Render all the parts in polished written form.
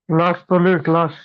Class चालू आहे class.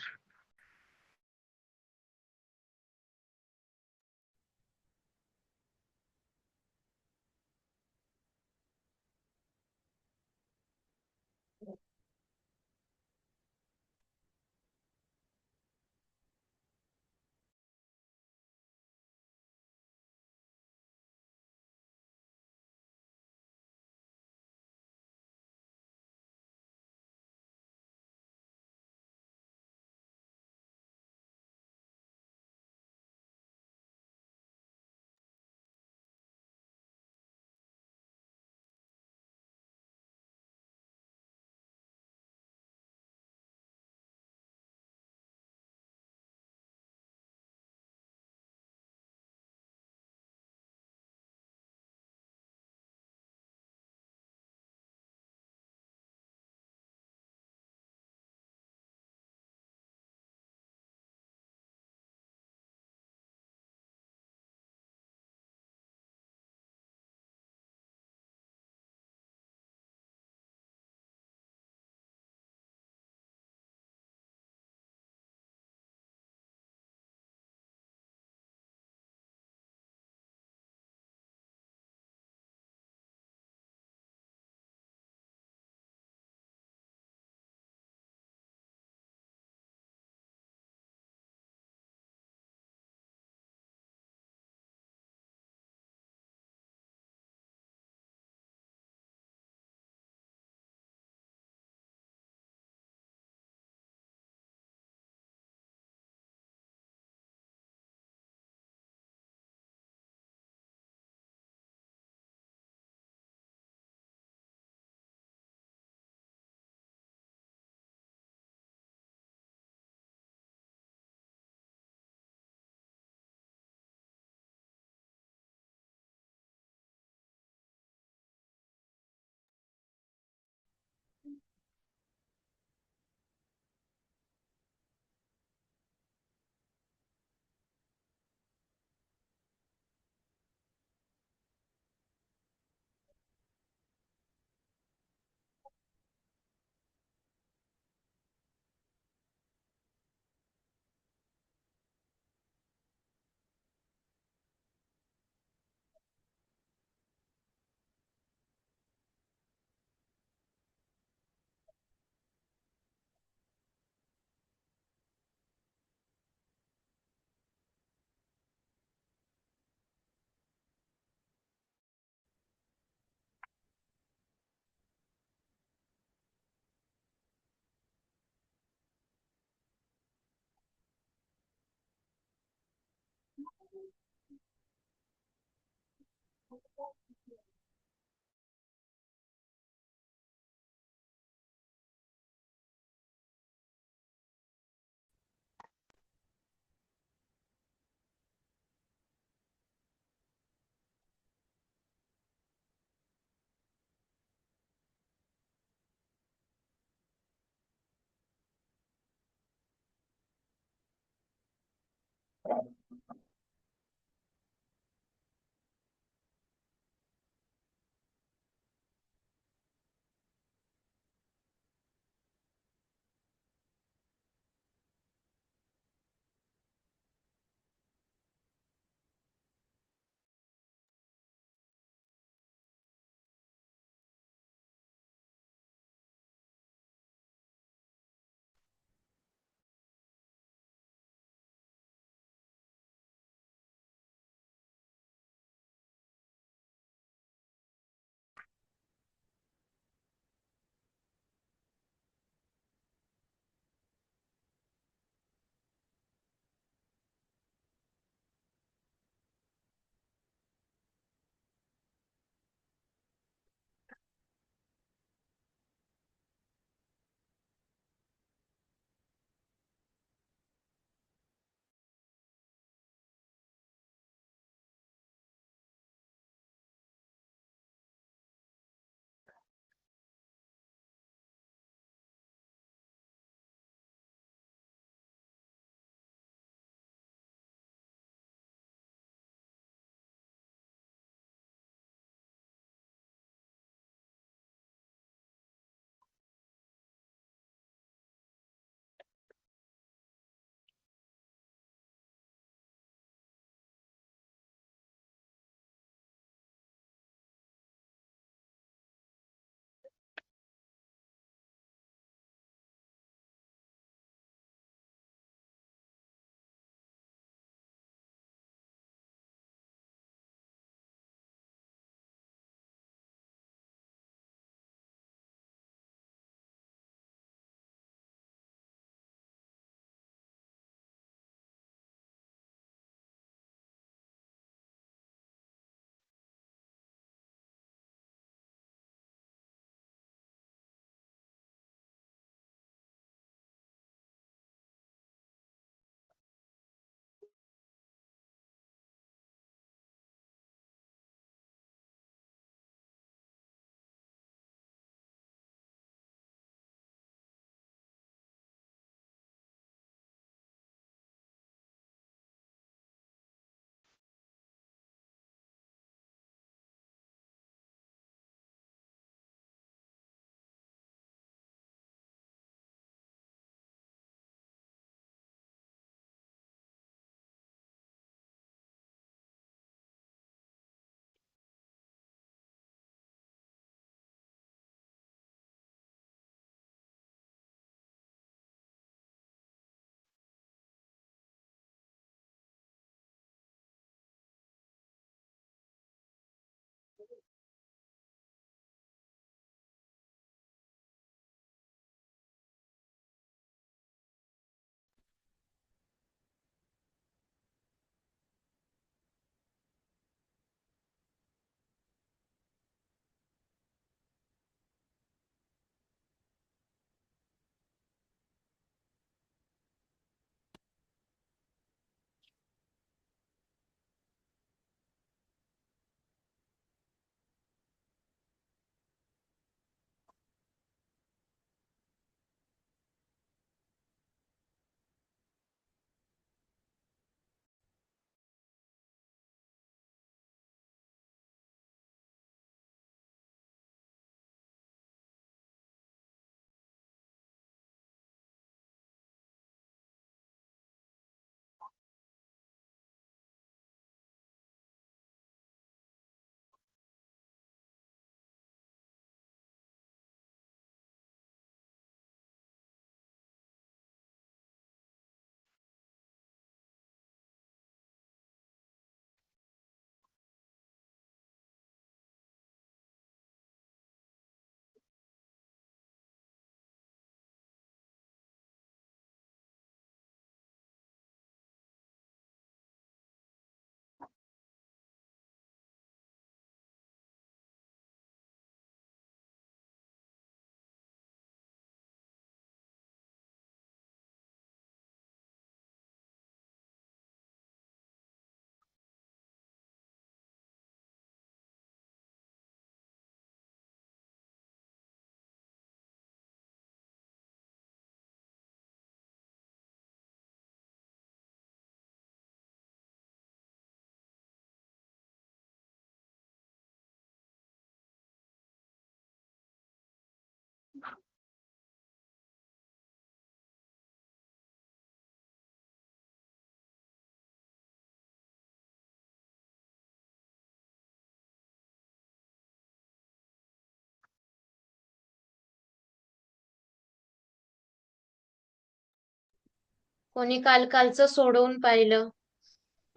कोणी कालचं सोडवून पाहिलं,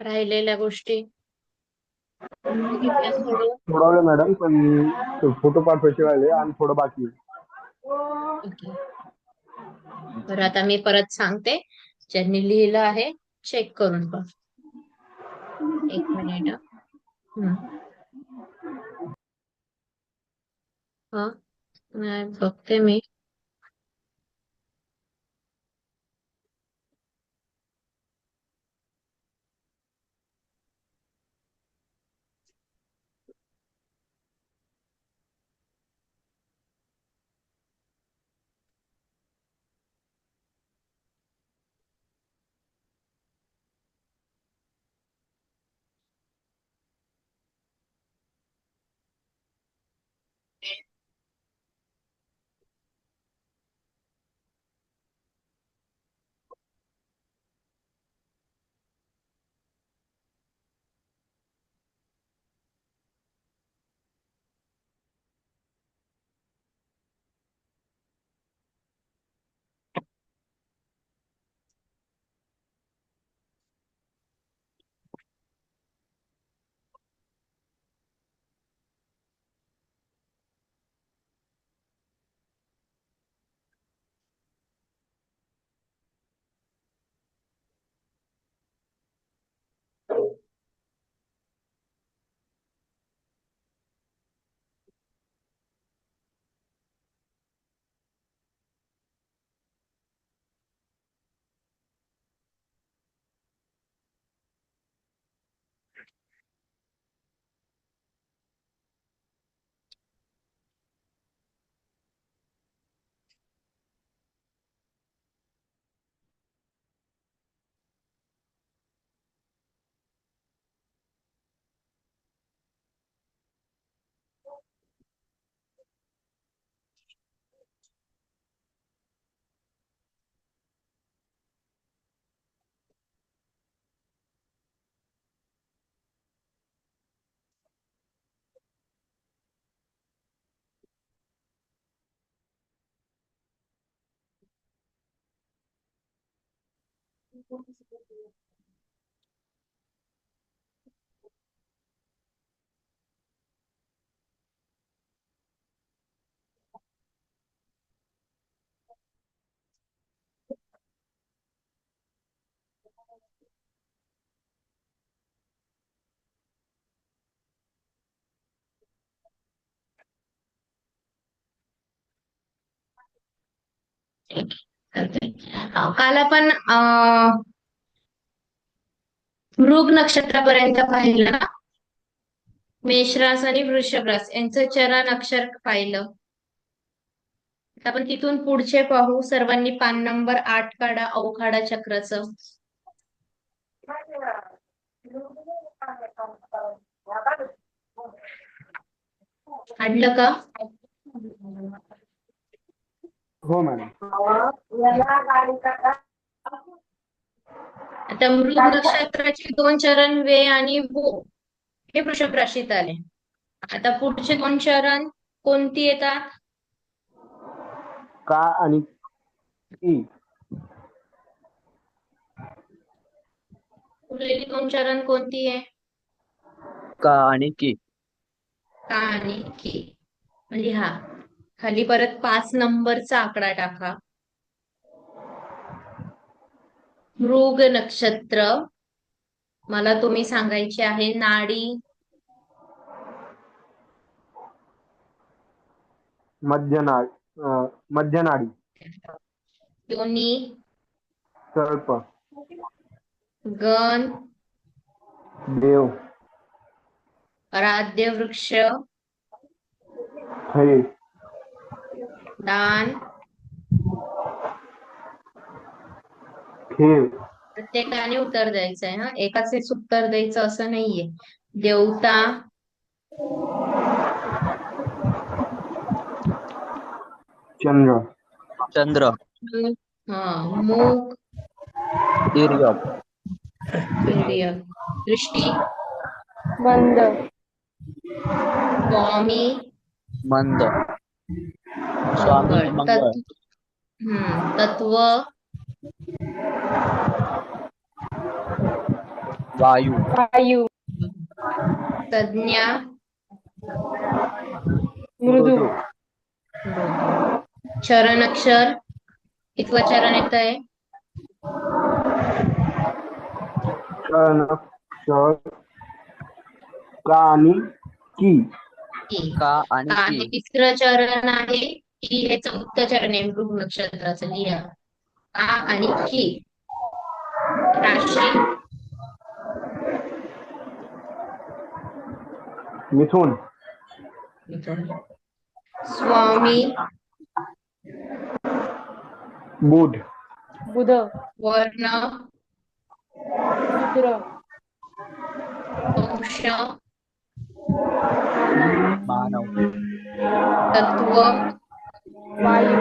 राहिलेल्या गोष्टी बघितल्या सोडवून? सोडवलं मॅडम, पण फोटो पाठवायचे राहिले आणि थोडं बाकी आहे. ओके. बरं, आता मी परत सांगते. ज्यांनी लिहिलं आहे चेक करून बघ. एक मिनिट. हा, बघते मी. काल आपण मृग नक्षत्रापर्यंत पाहिलं ना. मेष रास आणि वृषभ रास यांचं चरण अक्षर पाहिलं. आता आपण तिथून पुढचे पाहू. सर्वांनी पान नंबर 8 काढा अवघाडा चक्राचं. काढलं का? हो मॅडम. आता मृग नक्षत्राचे 2 चरण वे आणि वो हे वृषभ राशीत आले. आता पुढचे 2 चरण कोणती येतात? का आणि की. उरलेली 2 चरण कोणती आहे? का आणि की. का आणि की. लिहा. खाली परत 5 नंबरचा आकडा टाका. मृग नक्षत्र मला तुम्ही सांगायचे आहे. नाडी मध्यनाडी. योनी सर्प. गण देव. आराध्य वृक्ष हरे. दान खेळ. प्रत्येकाने उत्तर द्यायचं आहे. एकाच उत्तर द्यायचं असं नाहीये. देवता चंद्र. चंद्र. मूग तिर्यक. दृष्टी मंद. स्वामी मंद. स्वामी मंगळ. तत्व वायू वायू, संज्ञा मृदू, मृदू. चरण अक्षर कितवं चरण येत आहे? चरण अक्षर का आणि की. की. का आणि का की. हे तिसरं चरण आहे, की हे चौथं चरण आहे मृग नक्षत्राचं. लिहा का आणि की. राशी मिथुन, स्वामी बुध, बुध, वर्ण शुक्र, वंश मानव, मानव तत्व वायू,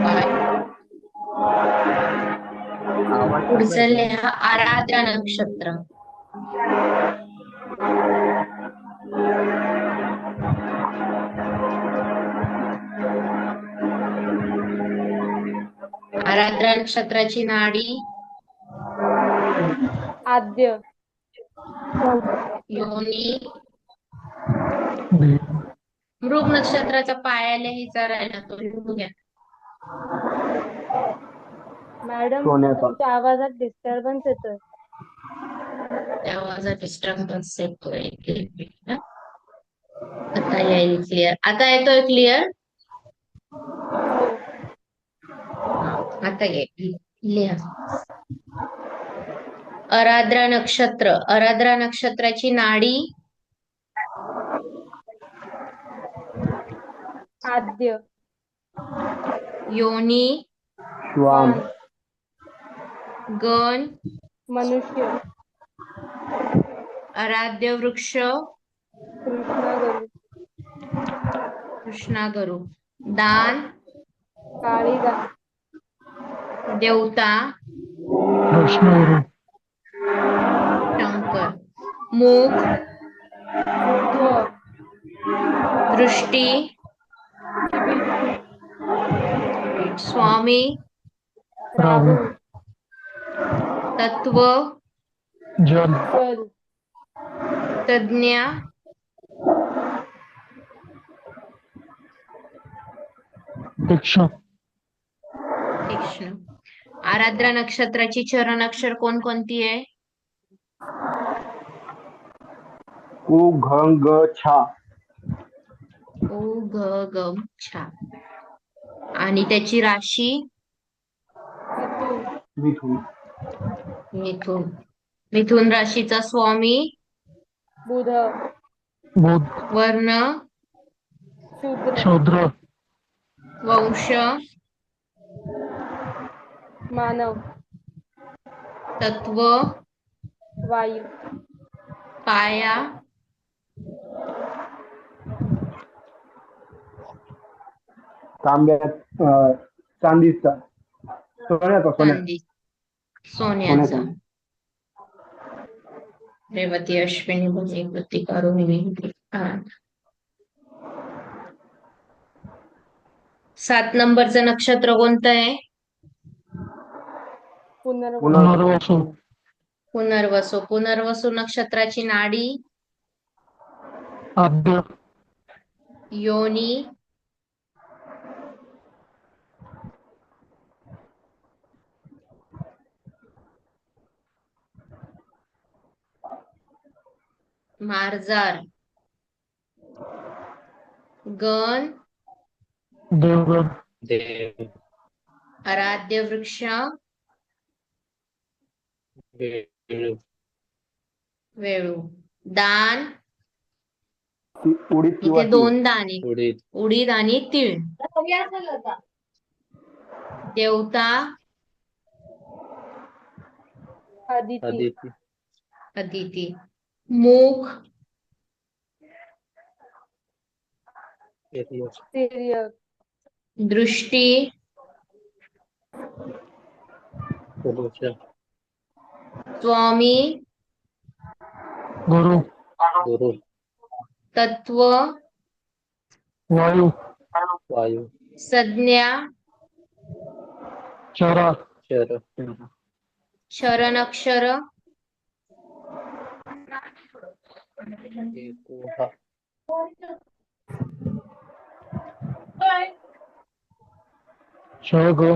वायू. आवाज पुढचं लिहा आराध्या नक्षत्र. आराध्या नक्षत्राची नाडी आद्य, योनी. मृग नक्षत्राचा पाया लिहायचा राहिला तो लिहून घ्या. मॅडम सोन्याचा. तुमच्या आवाजात डिस्टर्बन्स येतोय. त्या आवाजात डिस्टर्बन्स येतोय. एक मिनिट हं. आता येईल क्लिअर. आता येतोय क्लिअर? हो, आता येईल. लिहा आराद्रा नक्षत्र. आराद्रा नक्षत्राची नाडी आद्य, योनी श्वान, मान, गण मनुष्य, आराध्य वृक्ष कृष्णगरू, कृष्णागरू. दान काळीदास, देवता शंकर. मुख ऊर्ध्व, दृष्टी स्वामी राहू, तत्व जल, तज्ञ तीक्ष्ण. आराध्या नक्षत्राची चरण अक्षर कोणकोणती आहे? उ घ ग छा. उ घ ग छा. आणि त्याची राशी मिथुन, मिथुन, मिथुन. मिथुन राशीचा स्वामी बुध, वर्ण शूद्र, वंश मानव, तत्व वायू, पाया तांब्यात चांदीचा. सोन्याचा. चांदी सोन्याचा. सोन्याचा. रेवती अश्विनी भुजी कृतिका रोहिणी. 7 नंबरचं नक्षत्र कोणतं आहे? पुनर्वसु, पुनर्वसू. पुनर्वसू नक्षत्राची नाडी आद्य, योनी मार्जार. गण देवगण, आराध्य वृक्ष वेळू. दान उडीद किंवा इथे तीळ. 2 दाणे उडीद आणि तीळ. देवता अदिती, अदिती. मुख तिर्यक, दृष्टी स्वामी गुरु, तत्व वायू, संज्ञा चरा, शरण अक्षर एकोहा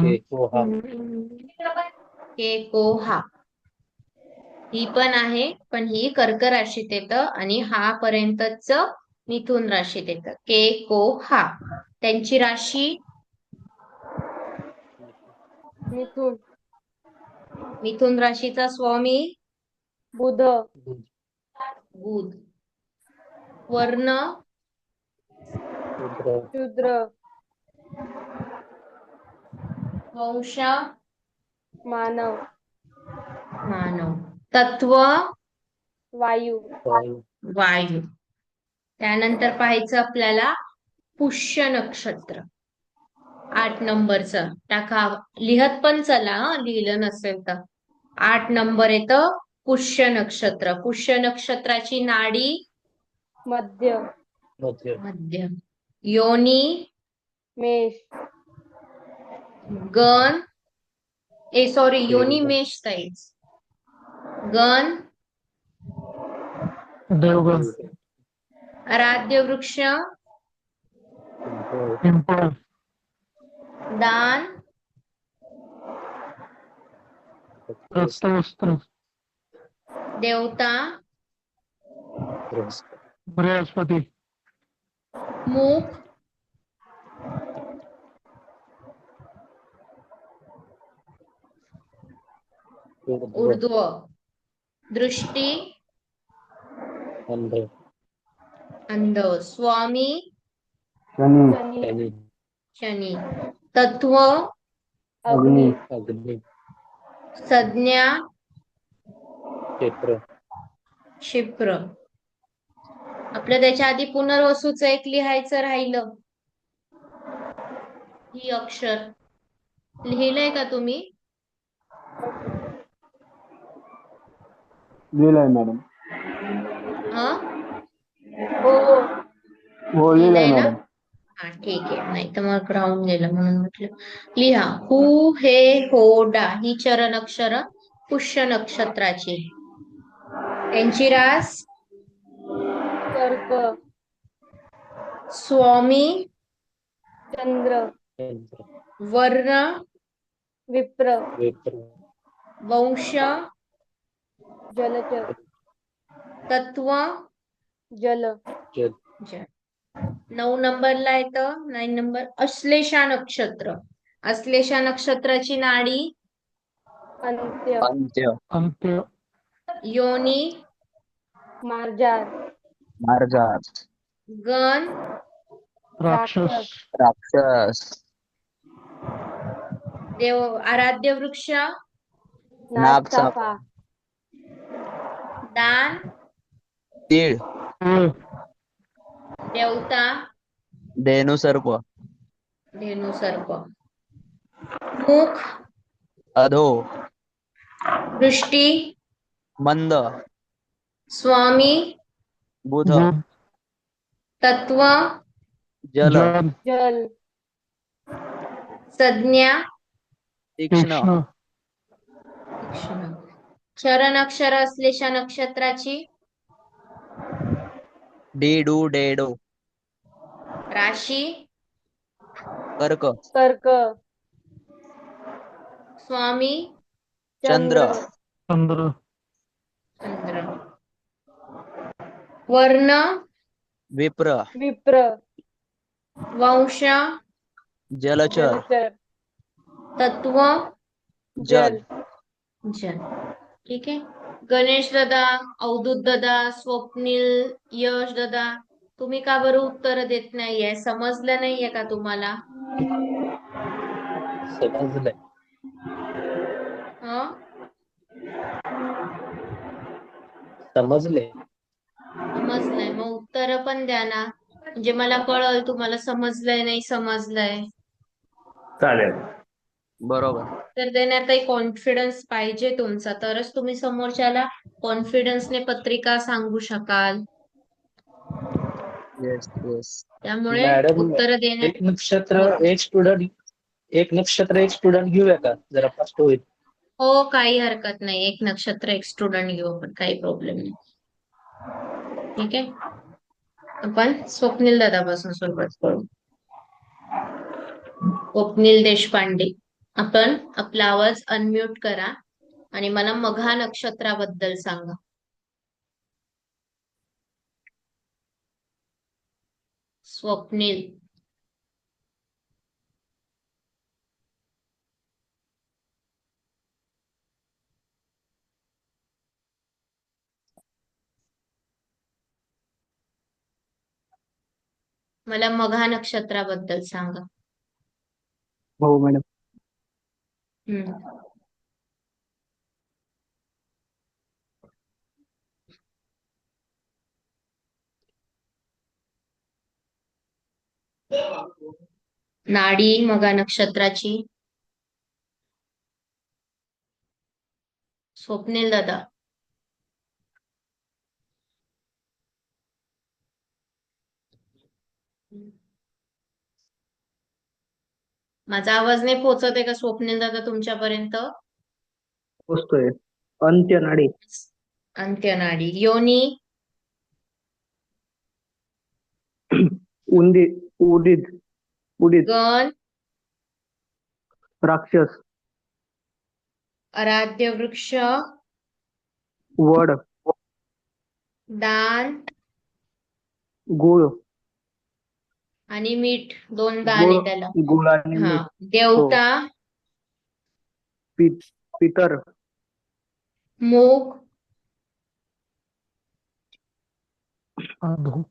एकोहा केकोहा ही पण आहे, पण ही कर्क राशीत येतं आणि हा पर्यंतच मिथुन राशीत येतं. केकोहा त्यांची राशी मिथुन मिथुन राशीचा स्वामी बुध बुध. वर्ण शूद्र शूद्र वंश मानव मानव. तत्व वायू वायू वायू. त्यानंतर पाहायचं आपल्याला पुष्य नक्षत्र 8 नंबरचं. टाका, लिहत पण चला लिहिलं नसेल तर. 8 नंबर येतं पुष्य नक्षत्र. पुष्य नक्षत्राची नाडी मध्य मध्य मध्य. योनी मेष गण सॉरी योनी मेष साईज. गण देवगण आराध्य वृक्ष पिंपळ दान रक्तवस्त्र देवता बृहस्पती मुख ऊर्ध्व. दृष्टी अंध अंध. स्वामी शनी शनी. तत्व अग्नी अग्नी संज्ञा क्षेत्र क्षिप्र. आपलं त्याच्या आधी पुनर्वसूचं एक लिहायचं राहिलं. ही अक्षर लिहिलंय का तुम्ही? लिहिलंय मॅडम. हो हो लिहिलंय लिहिलंय ना? मॅडम. हा ठीक आहे. नाही तर मग राहून गेलं म्हणून म्हटलं. लिहा. हु हे हो डा ही चरण अक्षर पुष्य नक्षत्राची. त्यांची रास कर्क स्वामी चंद्र यंत्र वर्ण विप्र विप्र वंश जलचर तत्व जल जल 9 नंबरला येतं 9 नंबर अश्लेषा नक्षत्र. अश्लेषा नक्षत्राची नाडी अंत्य अंत्य अंत्य योनी मार्जार मार्जार गण राक्षस राक्षस देव आराध्य वृक्ष नागचाफा दान तीळ तीळ देवता धेनु सर्प धेनु सर्प. मुख अधो दृष्टी मंद स्वामी बुध बुध तत्व जल जल जल संज्ञा तीक्ष्ण तीक्ष्ण तीक्ष्ण. चरण अक्षर अश्लेषा नक्षत्राची डीडू डेडो राशी कर्क कर्क स्वामी चंद्र चंद्र चंद्र. वर्ण विप्र विप्र वंश जलचर जलचर तत्व जल जल. ठीक आहे. गणेश दादा अवधूत दादा स्वप्नील यश दादा तुम्ही का बरं उत्तर देत नाहीये? समजलं नाहीये का तुम्हाला? समजलंय हं? समजले समजलंय मग उत्तर पण द्या ना, म्हणजे मला कळल तुम्हाला समजलंय नाही समजलंय. चालेल बरोबर तर देण्यातही कॉन्फिडन्स पाहिजे तुमचा, तरच तुम्ही समोरच्याला कॉन्फिडन्सने पत्रिका सांगू शकाल. येस येस त्यामुळे मॅडम उत्तर देण्यात एक नक्षत्र एक स्टुडंट घेऊया का जरा फास्ट होईल. हो काही हरकत नाही. एक नक्षत्र एक स्टुडंट घेऊ आपण, काही प्रॉब्लेम नाही. ठीक आहे. आपण स्वप्नील दादापासून सुरुवात करू. स्वप्नील देशपांडे, आपण आपला आवाज अनम्यूट करा आणि मला मघा नक्षत्राबद्दल सांगा. स्वप्नील. मला मघा नक्षत्राबद्दल सांगा. हो मॅडम. हम्म. नाडी मघा नक्षत्राची. स्वप्नील दादा. माझा आवाज नाही पोहोचत आहे का स्वप्नील दादा तुमच्यापर्यंत? पोचतोय. अंत्यनाडी. अंत्यनाडी. योनी. उडीद. गण. राक्षस. आराध्य वृक्ष. वड. दान गुळ. आणि मीठ. 2 दान आहे त्याला. गुळ आणि हा. मीठ. देवता. पितर. मूग.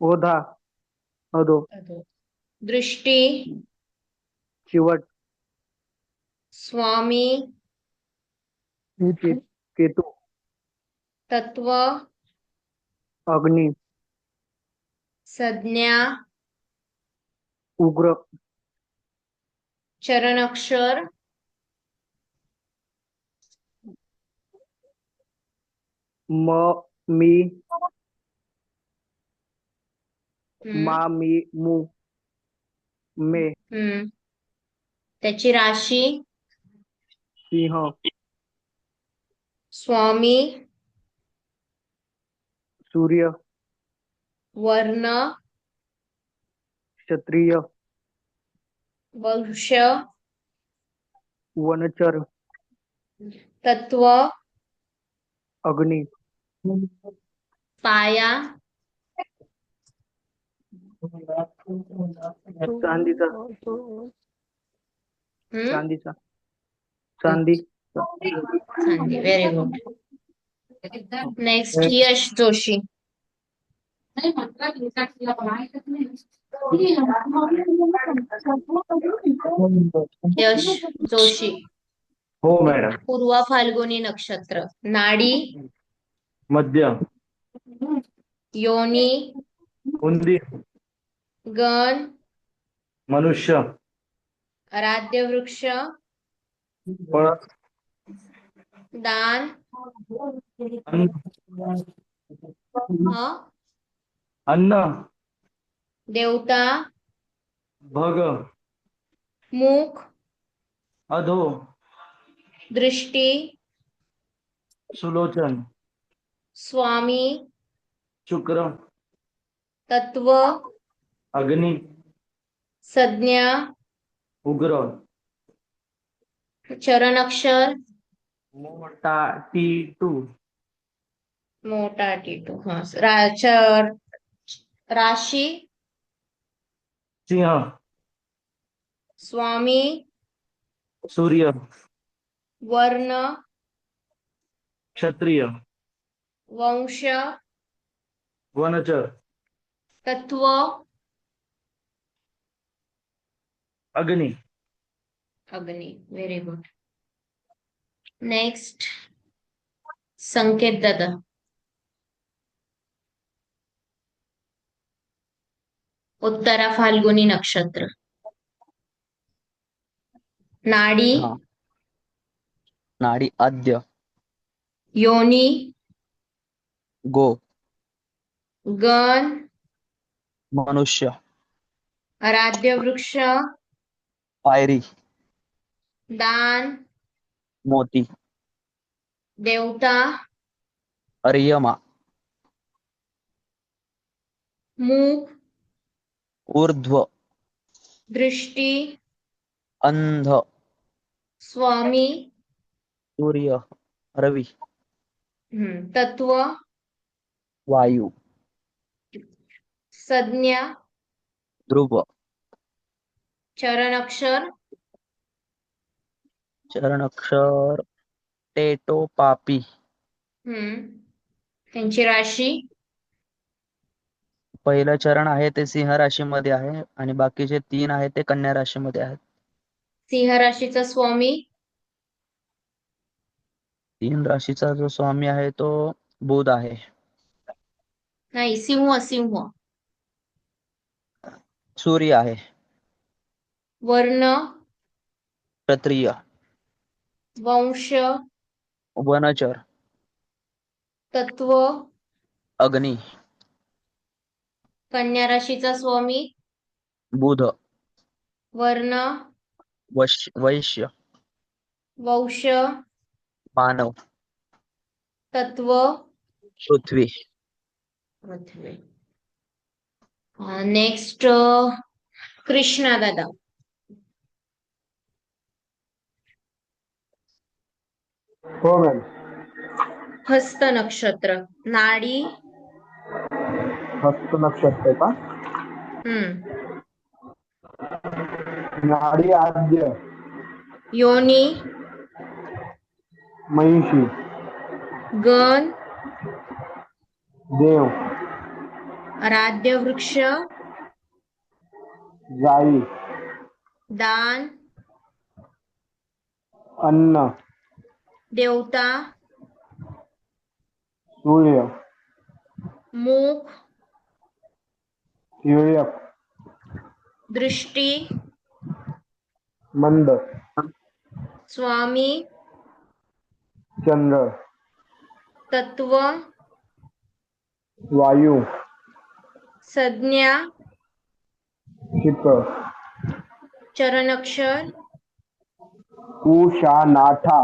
ओधा. अधो. दृष्टी. चिवट. स्वामी. केतू. तत्व. अग्नी. संज्ञा. उग्र. चरणअक्षर. मी. हम्म. मी मू. मे. त्याची राशी. सिंह. स्वामी. सूर्य. वर्ण. क्षत्रिय. वंश. वनचर. तत्व. अग्नी. पाया. चांदीचा. चांदी. चांदी. Very good. नेक्स्ट यश जोशी. यश जोशी. हो मॅडम. पूर्वा फाल्गुनी नक्षत्र. नाडी. मध्य. योनी. उंदी. गण. मनुष्य. आराध्य वृक्ष. फळ. दान. अन्न. देवता. भग. मुख. अधो. दृष्टी. सुलोचन. स्वामी. शुक्र. तत्व. अग्नी. संज्ञा. उग्र. चरणअक्षर. मोठा. टी2. मोठा टीटू. राशी. सिंह. स्वामी. सूर्य. वर्ण. क्षत्रिय. वंश. वनचर. तत्व. अग्नी. अग्नी. Very good. नेक्स्ट संकेत दादा. उत्तरा फाल्गुनी नक्षत्र. नाडी. नाडी आद्य. योनी. गो. गण. मनुष्य. आराध्य वृक्ष. पायरी. दान. मोती. देवता. अर्यमा. मूग, ऊर्ध्व, दृष्टी, अंध, स्वामी, सूर्य, रवी, तत्व, वायू, संज्ञा, ध्रुव, चरण अक्षर, चरण अक्षर, टेटो, पापी, त्यांची राशी, पहिलं चरण आहे ते सिंह राशीमध्ये आहे आणि बाकीचे 3 आहेत ते कन्या राशीमध्ये आहेत. सिंह राशीचा स्वामी, 3 राशीचा जो स्वामी आहे तो बुध आहे. नाही, सिंह सिंह. सूर्य आहे. वर्ण, क्षत्रिय, वंश, वनचर, तत्व, अग्नी, कन्या राशीचा स्वामी, बुध, वर्ण, वैश्य, वंश, मानव, तत्व, पृथ्वी. पृथ्वी. नेक्स्ट कृष्णा दादा. हो मॅम. हस्त नक्षत्र, नाडी, हस्त नक्षत्र का? नाडी आद्य, योनी, महिषी, गण, देव, आराध्य वृक्ष, जाई, दान, अन्न, देवता, सूर्य, मुख, तिर्यक, दृष्टी, मंद, स्वामी, चंद्र, तत्व, वायू, संज्ञा, क्षिप्र, चरण अक्षर, उषा, नाथा,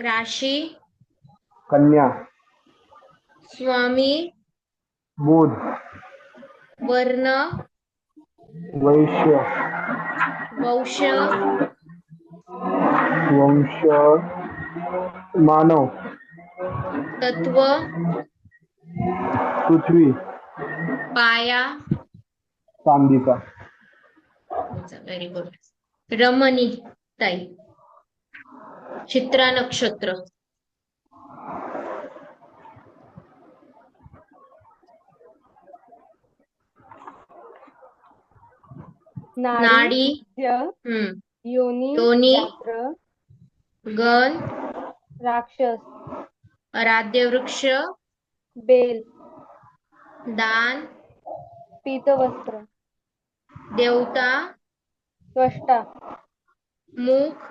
राशी, कन्या, स्वामी, बुध, वर्ण, वैश्य, वंश, वंश, मानव, तत्व, पृथ्वी, पाया. चांदीचा. Very good. रमणी ताई. चित्रा नक्षत्र, नाडी, योनी, योनी, व्याघ्र, गण, राक्षस, आराध्य वृक्ष, बेल, दान, पीतवस्त्र, देवता, त्वष्टा, मुख,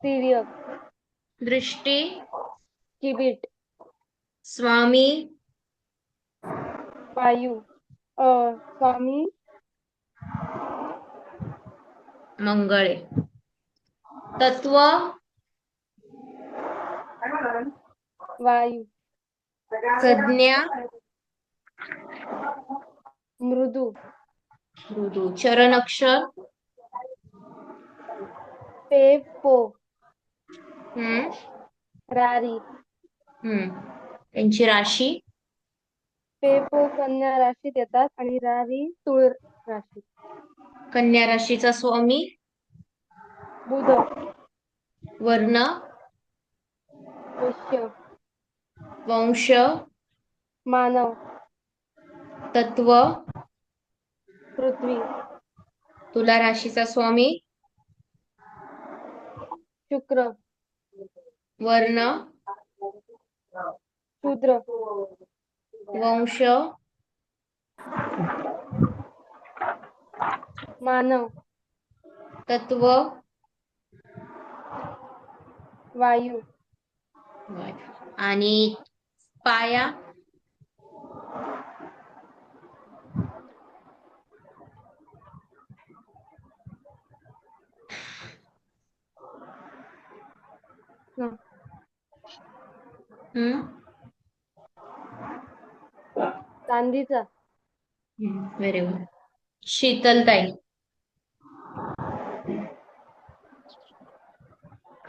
तिर्यक, दृष्टी, किबीट, स्वामी, वायू, स्वामी, मंगळे, तत्व, वायू, संज्ञा, मृदू, मृदू, चरण अक्षर, पे, पो, हम्म रारी, त्यांची राशी, पे, पो कन्या राशीत येतात आणि रारी तुळ राशीत. कन्या राशीचा स्वामी, बुध, वर्ण, वैश्य, वंश, मानव, तत्व, पृथ्वी, तुला राशीचा स्वामी, शुक्र, वर्ण, शूद्र, वंश, मानव, तत्व, वायू, आणि पाया, चांदीचा, व्हेरी गुड. शीतलताई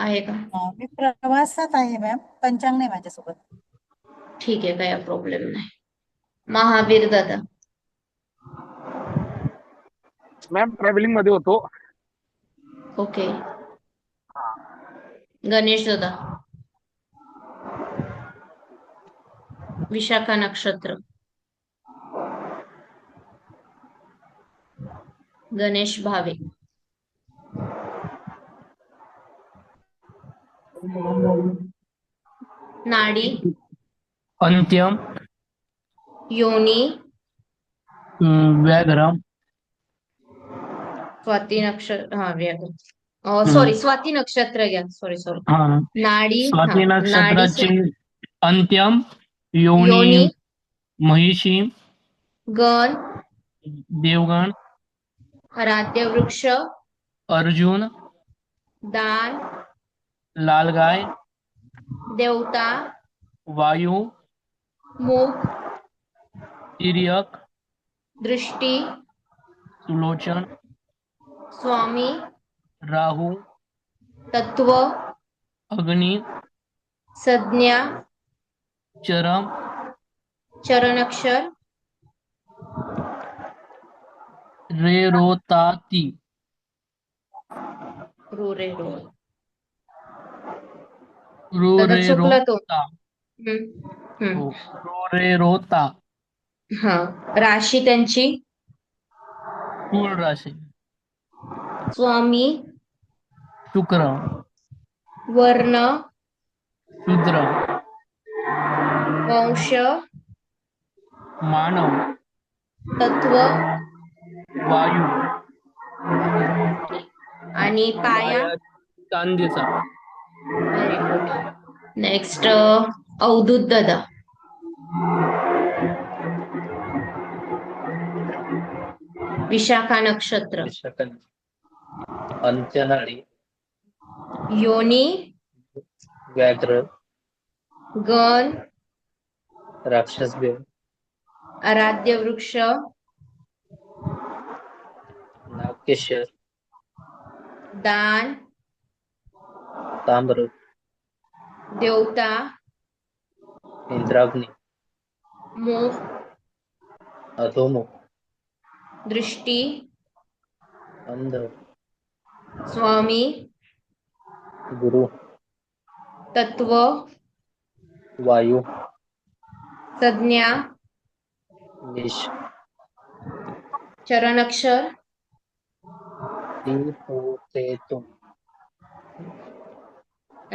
आहे का? मी प्रवासात आहे मॅम, पंचांग नाही माझ्यासोबत. ठीक आहे, काही प्रॉब्लेम नाही. महावीर दादा मॅम ट्रॅव्हलिंग मध्ये होतो. ओके. गणेश दादा विशाखा नक्षत्र. गणेश भावे नाडी अंत्यम योनी व्याघ्र स्वाती नक्षत्र. हा व्याघ्र. सॉरी, स्वाती नक्षत्र घ्या. सॉरी हा नाडी. स्वाती नाडी नक्षत्राचे अंत्यम योनी योनी महिषी गण देवगण आराध्य वृक्ष अर्जुन दान लालगाय देवता वायू मुख तिर्यक दृष्टी सुलोचन स्वामी राहू तत्व अग्नी संज्ञा चरम चरणक्षर रेरोताती रे रो. दादा चुकला तो. रुरेरोता हो, रुरेरोता हा. राशी त्यांची तूळ राशी स्वामी शुक्र वर्ण शूद्र वंश मानव तत्व वायू आणि पाया. चांदीचा व्हेरी गुड. नेक्स्ट अवधूत दादा विशाखा नक्षत्र अंत्यनाडी योनी व्याघ्र गण राक्षस बेव आराध्य वृक्ष नागकेशर दान ताम्र देवता इंद्राग्नी मुख अधोमुख दृष्टी अंध स्वामी गुरु तत्व वायू संज्ञा निश चरणक्षर ती होते तुम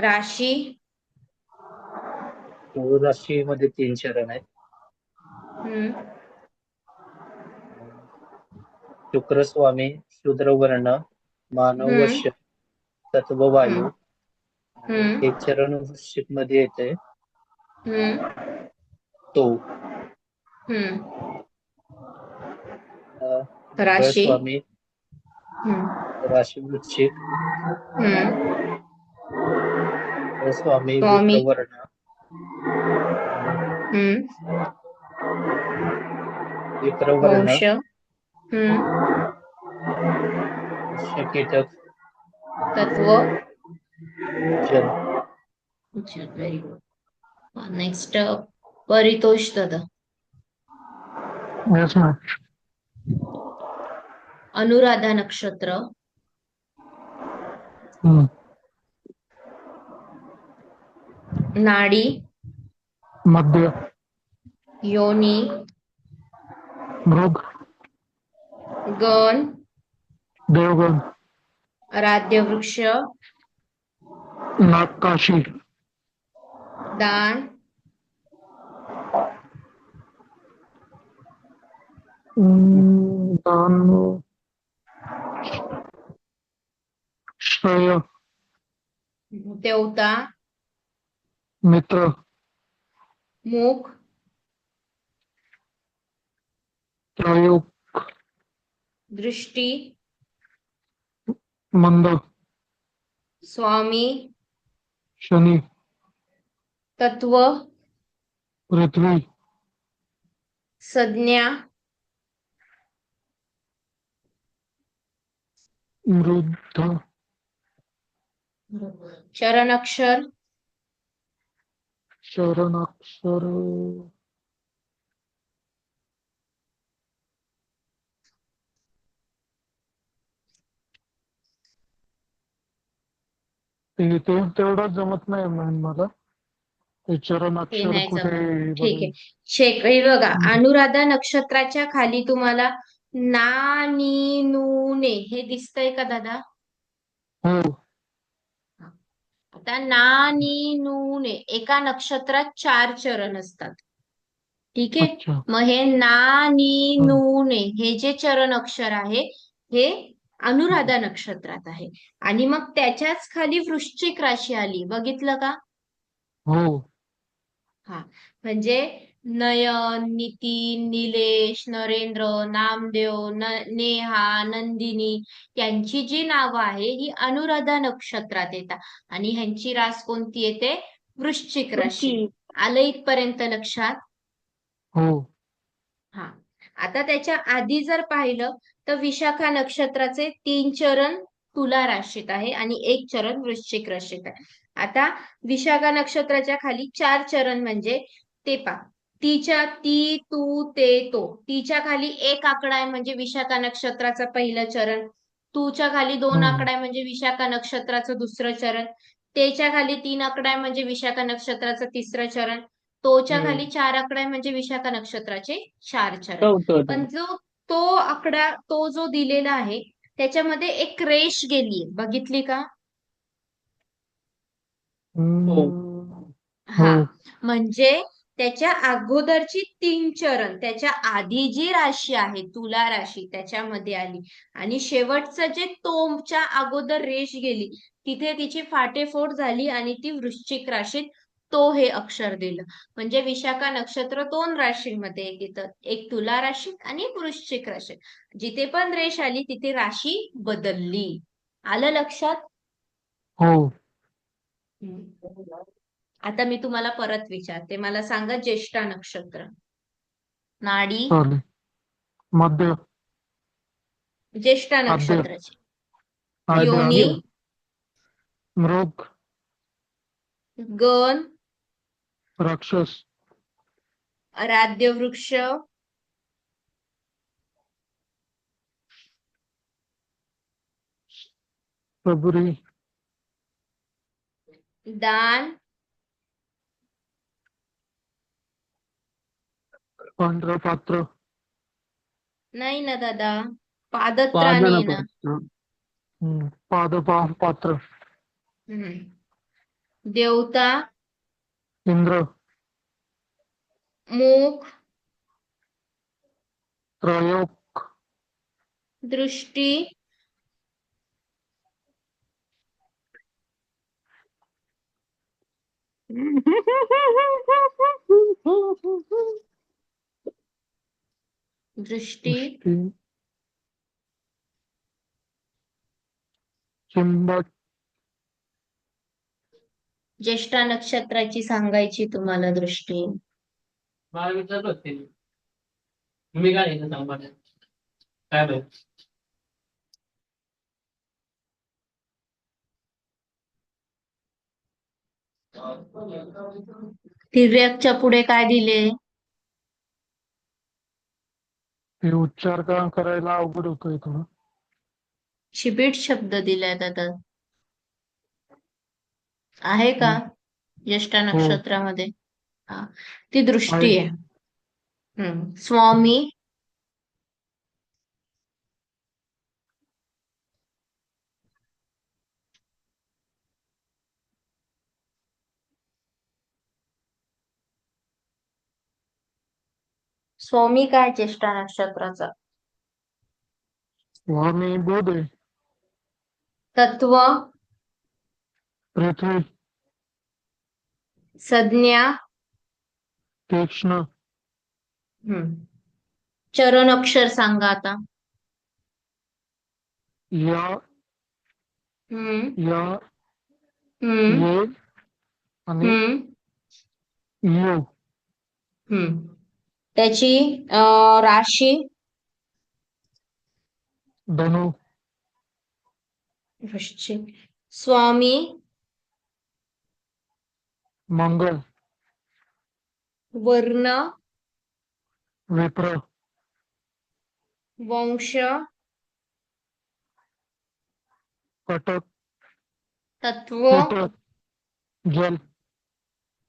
राशी राशी मध्ये 3 चरण आहेत. हम्म, शुक्र स्वामी शूद्र वर्ण मानव हम्म, वश्य तत्व वायू हम्म, एक चरण वृश्चिक मध्ये येते हम्म, तो हम्म. शुक्र राशी स्वामी हम्म, राशी वृश्चिक हम्म. शुक्र स्वामी स्वामी विक्रवर्ण हम्म. विक्रवर्ण वंश हम्म. कीटक तत्व. जल व्हेरी गुड. नेक्स्ट परितोष दादा येस मॅम. अनुराधा नक्षत्र नाडी मध्य योनी मृग गण देवगण आराध्य वृक्ष नागकाशी दान दान श्रेय देवता मित्र मुख त्रयोग दृष्टी मंद स्वामी शनी तत्व पृथ्वी संज्ञा मृद चरण अक्षर चरणाक्षर ते तेवढं जमत नाही मॅम मला. ते हे चरणाक्षर नाही कुठे जमत. ठीक बघा. आहे. हे बघा, अनुराधा नक्षत्राच्या खाली तुम्हाला ना, नी, नू, ने हे दिसतंय का दादा? हो. आता ना, नी, नू, ने एका नक्षत्रात 4 चरण असतात. ठीक आहे. अच्छा. मग हे ना, नी, हं. नू, ने हे जे चरण अक्षर आहे हे अनुराधा नक्षत्रात आहे. आणि मग त्याच्याच खाली वृश्चिक राशी आली, बघितलं का? हो. हा, म्हणजे नयन, नितीन, निलेश, नरेंद्र, नामदेव, नेहा, नंदिनी यांची जी नावं आहे ही अनुराधा नक्षत्रात येतात आणि ह्यांची रास कोणती येते? वृश्चिक राशी. आलं इथपर्यंत लक्षात? हो. हा, आता त्याच्या आधी जर पाहिलं तर विशाखा नक्षत्राचे 3 चरण तुला राशीत आहे आणि 1 चरण वृश्चिक राशीत आहे. आता विशाखा नक्षत्राच्या खाली 4 चरण म्हणजे ते पा तिच्या, ती, तू, ते, तो. तिच्या खाली 1 आकडा आहे म्हणजे विशाखा नक्षत्राचं पहिलं चरण. तूच्या खाली 2 आकडा आहे म्हणजे विशाखा नक्षत्राचं दुसरं चरण. तेच्या खाली 3 आकडा आहे म्हणजे विशाखा नक्षत्राचं तिसरं चरण. तोच्या खाली 4 आकडा आहे म्हणजे विशाखा नक्षत्राचे 4 चरण. पण तो आकडा, तो जो दिलेला आहे त्याच्यामध्ये एक रेष गेली, बघितली का? हा, हो. म्हणजे त्याच्या अगोदरची 3 चरण, त्याच्या आधी जी राशी आहे तुला राशी त्याच्यामध्ये आली आणि शेवटचं जे तोमच्या अगोदर रेष गेली तिथे तिची फाटेफोड झाली आणि ती वृश्चिक राशीत तो हे अक्षर दिलं. म्हणजे विशाखा नक्षत्र 2 राशींमध्ये येतं, एक तुला राशीत आणि एक वृश्चिक राशीत. जिथे पण रेष आली तिथे राशी बदलली. आलं लक्षात? हो. आता मी तुम्हाला परत विचारते, मला सांगा ज्येष्ठा नक्षत्र. नाडी चालेल. मध्य. ज्येष्ठा आद्य. नक्षत्राची आद्य. योनी, मृग. गण, राक्षस. आराध्य वृक्ष, सबरी. दान, पांढरं पात्र. नाही ना दादा, पादत्राणे आहे ना. पात्र. हम्म. देवता, इंद्र. मुख, त्रयोग. दृष्टी, दृष्टी, दृष्टी. चिंबट. ज्येष्ठा नक्षत्राची सांगायची तुम्हाला दृष्टी. मला विचारलं होते मी काय नाही सांगणार काय माहिती. तिर्यकच्या पुढे काय दिले? हे उच्चार करायला अवघड होतोय थोडं. शिबीड शब्द दिलाय दादा, आहे का ज्येष्ठा नक्षत्रामध्ये? हा, ती दृष्टी आहे. स्वामी, स्वामी काय ज्येष्ठा नक्षत्राचा? स्वामी बोध आहे. तत्व, पृथ्वी. संज्ञा, तीक्ष्ण. चरण अक्षर सांगा आता. या. हम्म या. हम्म ये आणि हम्म यू. त्याची राशी, धनु. वृश्चिक. स्वामी, मंगळ, वर्ण, विप्र, वंश, कटक, तत्व, कीटक, जल.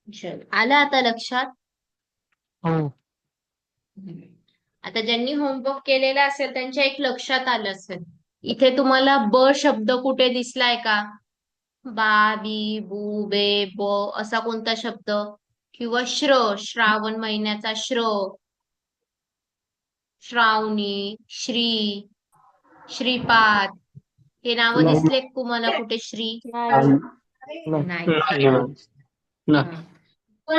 जल. आलं आता लक्षात? हो. आता ज्यांनी होमवर्क केलेला असेल त्यांच्या एक लक्षात आलं असेल. इथे तुम्हाला ब शब्द कुठे दिसलाय का? बा, बी, बू, बे, ब असा कोणता शब्द? किंवा श्रावण महिन्याचा श्रावणी, श्रीपाद हे नावं नाही. दिसले तुम्हाला कुठे? श्री नाही. नाही. नाही. हा.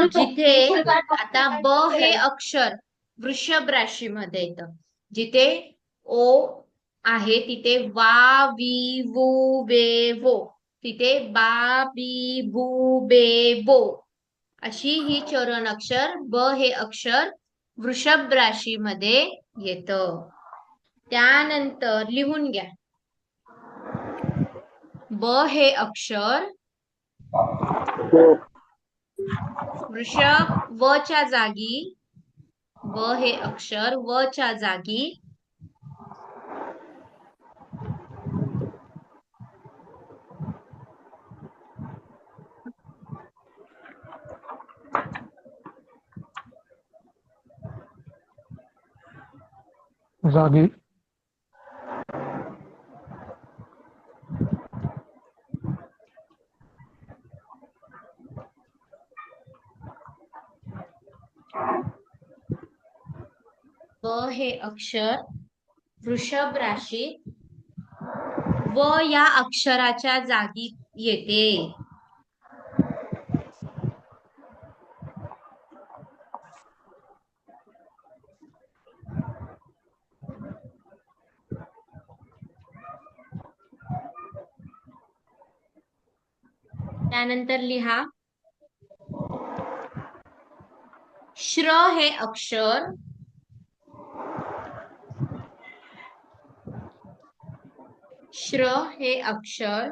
जिथे आता ब हे अक्षर वृषभ राशीमध्ये येतं. जिथे ओ आहे तिथे वा, वी, वू, वे, वो. तिथे बा, बी, बू, बे, बो अशी ही चरण अक्षर ब हे अक्षर वृषभ राशीमध्ये येतं. त्यानंतर लिहून घ्या. ब हे अक्षर वृषभ व च्या जागी ब हे अक्षर व च्या जागी जागी, ब हे अक्षर वृषभ राशीत व या अक्षराच्या जागी येते. त्यानंतर लिहा श्र हे अक्षर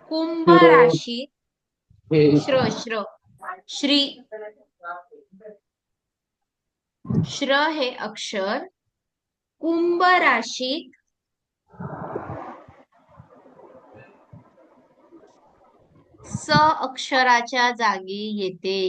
कुंभ राशीत श्र हे अक्षर कुंभ राशीत स अक्षराच्या जागी येते.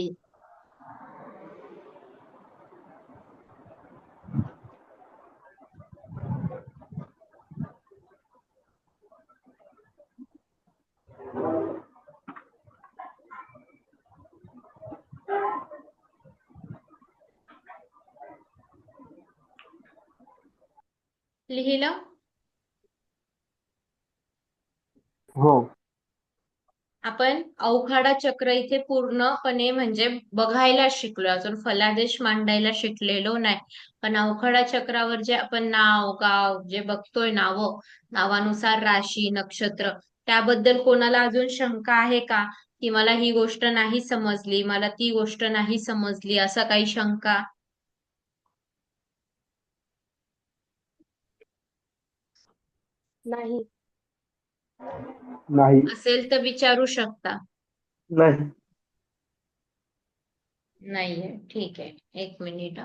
लिहिलं? हो. आपण अवघाडा चक्र इथे पूर्णपणे म्हणजे बघायला शिकलो, अजून फलादेश मांडायला शिकलेलो नाही. पण अवघाडा चक्रावर जे आपण नाव गाव जे बघतोय, नावानुसार राशी नक्षत्र, त्याबद्दल कोणाला अजून शंका आहे का? की मला ही गोष्ट नाही समजली, मला ती गोष्ट नाही समजली, असं काही शंका? नाही. नाही. असेल तर विचारू शकता. नाही. नाहीये, ठीक आहे. 1 मिनिट,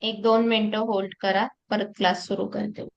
1-2 मिनिटं होल्ड करा, परत क्लास सुरू करते.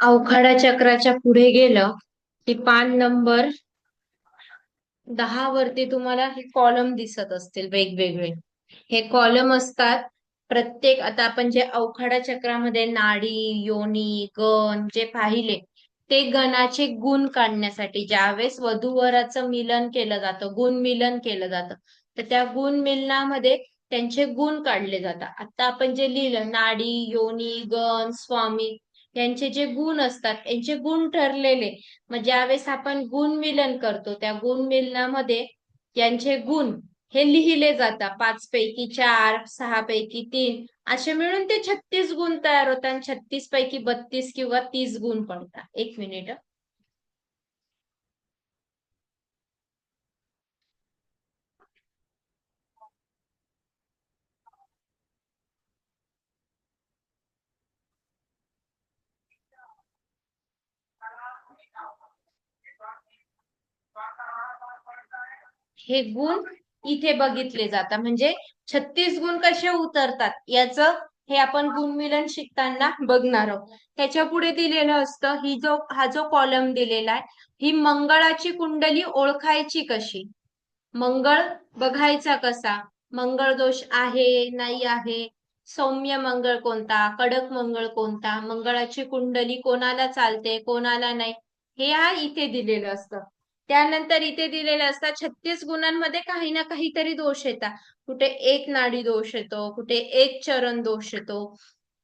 अवखाडा चक्राच्या पुढे गेलं की पान नंबर 10 वरती तुम्हाला हे कॉलम दिसत असतील वेगवेगळे. हे कॉलम असतात प्रत्येक, आता आपण जे अवखाडा चक्रामध्ये नाडी, योनी, गण जे पाहिले ते गणाचे गुण काढण्यासाठी ज्यावेळेस वधूवराचं मिलन केलं जातं, गुण मिलन केलं जातं, तर त्या गुण मिलनामध्ये त्यांचे गुण काढले जातात. आता आपण जे लिहिलं नाडी, योनी, गण, स्वामी यांचे जे गुण असतात यांचे गुण ठरलेले. मग ज्यावेळेस आपण गुण मिलन करतो त्या गुण मिलनामध्ये यांचे गुण हे लिहिले जातात. 5 पैकी 4, 6 पैकी 3 असे मिळून ते 36 गुण तयार होतात आणि 36 पैकी 32 किंवा 30 गुण पडतात. 1 मिनिट. हे गुण इथे बघितले जातात. म्हणजे 36 गुण कसे उतरतात याचं हे आपण गुणमिलन शिकताना बघणार आहोत. त्याच्या पुढे दिलेलं असतं हा जो कॉलम दिलेला आहे, ही मंगळाची कुंडली ओळखायची कशी, मंगळ बघायचा कसा, मंगळ दोष आहे नाही आहे, सौम्य मंगळ कोणता, कडक मंगळ कोणता, मंगळाची कुंडली कोणाला चालते कोणाला नाही, हे इथे दिलेलं असतं. त्यानंतर इथे दिलेलं असतात 36 गुणांमध्ये काही ना काहीतरी दोष येतात. कुठे एक नाडी दोष येतो, कुठे एक चरण दोष येतो,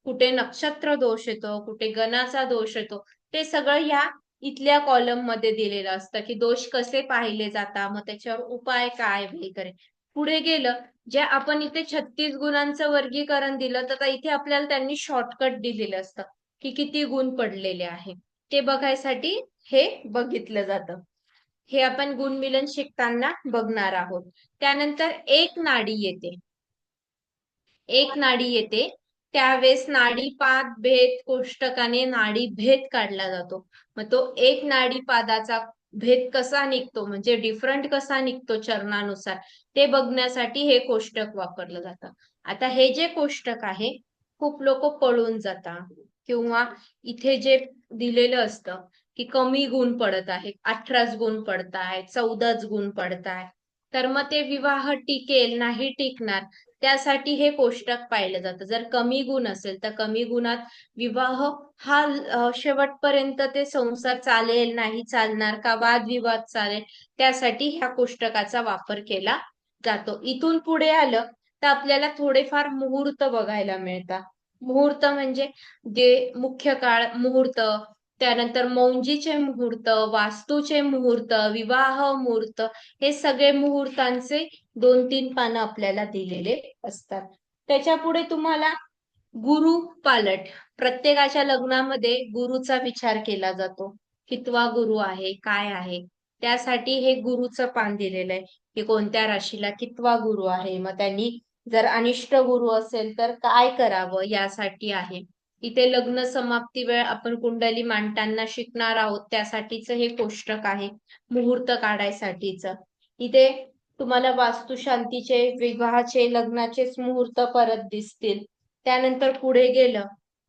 कुठे नक्षत्र दोष येतो, कुठे गणाचा दोष येतो. ते सगळं ह्या इथल्या कॉलम मध्ये दिलेलं असतं की दोष कसे पाहिले जातात, मग त्याच्यावर उपाय काय वगैरे. पुढे गेलं जे आपण इथे 36 गुणांचं वर्गीकरण दिलं तर इथे आपल्याला त्यांनी शॉर्टकट दिलेलं असतं की किती गुण पडलेले आहे ते बघायसाठी हे बघितलं जातं. हे आपण गुणमिलन शिकताना बघणार आहोत. त्यानंतर एक नाडी येते, एक नाडी येते त्यावेळेस नाडीपाद भेद कोष्टकाने नाडी भेद काढला जातो. मग तो एक नाडीपादाचा भेद कसा निघतो म्हणजे डिफरंट कसा निघतो चरणानुसार ते बघण्यासाठी हे कोष्टक वापरलं जातं. आता हे जे कोष्टक आहे खूप लोक पळून जातात किंवा इथे जे दिलेलं असतं की कमी गुण पडत आहे, 18 गुण पडत आहे, 14 गुण पडत आहे, तर मग ते विवाह टिकेल नाही टिकणार त्यासाठी हे कोष्टक पाहिलं जातं. जर कमी गुण असेल तर कमी गुणात विवाह हा शेवटपर्यंत ते संसार चालेल नाही चालणार का वादविवाद चालेल त्यासाठी ह्या कोष्टकाचा वापर केला जातो. इथून पुढे आलं तर आपल्याला थोडेफार मुहूर्त बघायला मिळतात. मुहूर्त म्हणजे जे मुख्य काळ मुहूर्त, त्यानंतर मौंजीचे मुहूर्त, वास्तूचे मुहूर्त, विवाह मुहूर्त, हे सगळे मुहूर्तांचे 2-3 पानं आपल्याला दिलेले असतात. त्याच्या पुढे तुम्हाला गुरु पालट, प्रत्येकाच्या लग्नामध्ये गुरुचा विचार केला जातो. कितवा गुरु आहे काय आहे त्यासाठी हे गुरुचं पान दिलेलं आहे की कोणत्या राशीला कितवा गुरु आहे, मग त्यांनी जर अनिष्ट गुरु असेल तर काय करावं यासाठी आहे. इथे लग्न समाप्ती वेळ आपण कुंडली मांडताना शिकणार आहोत त्यासाठीच हे कोष्टक आहे मुहूर्त काढायसाठीच. इथे तुम्हाला वास्तुशांतीचे, विवाहाचे, लग्नाचेच मुहूर्त परत दिसतील. त्यानंतर पुढे गेलं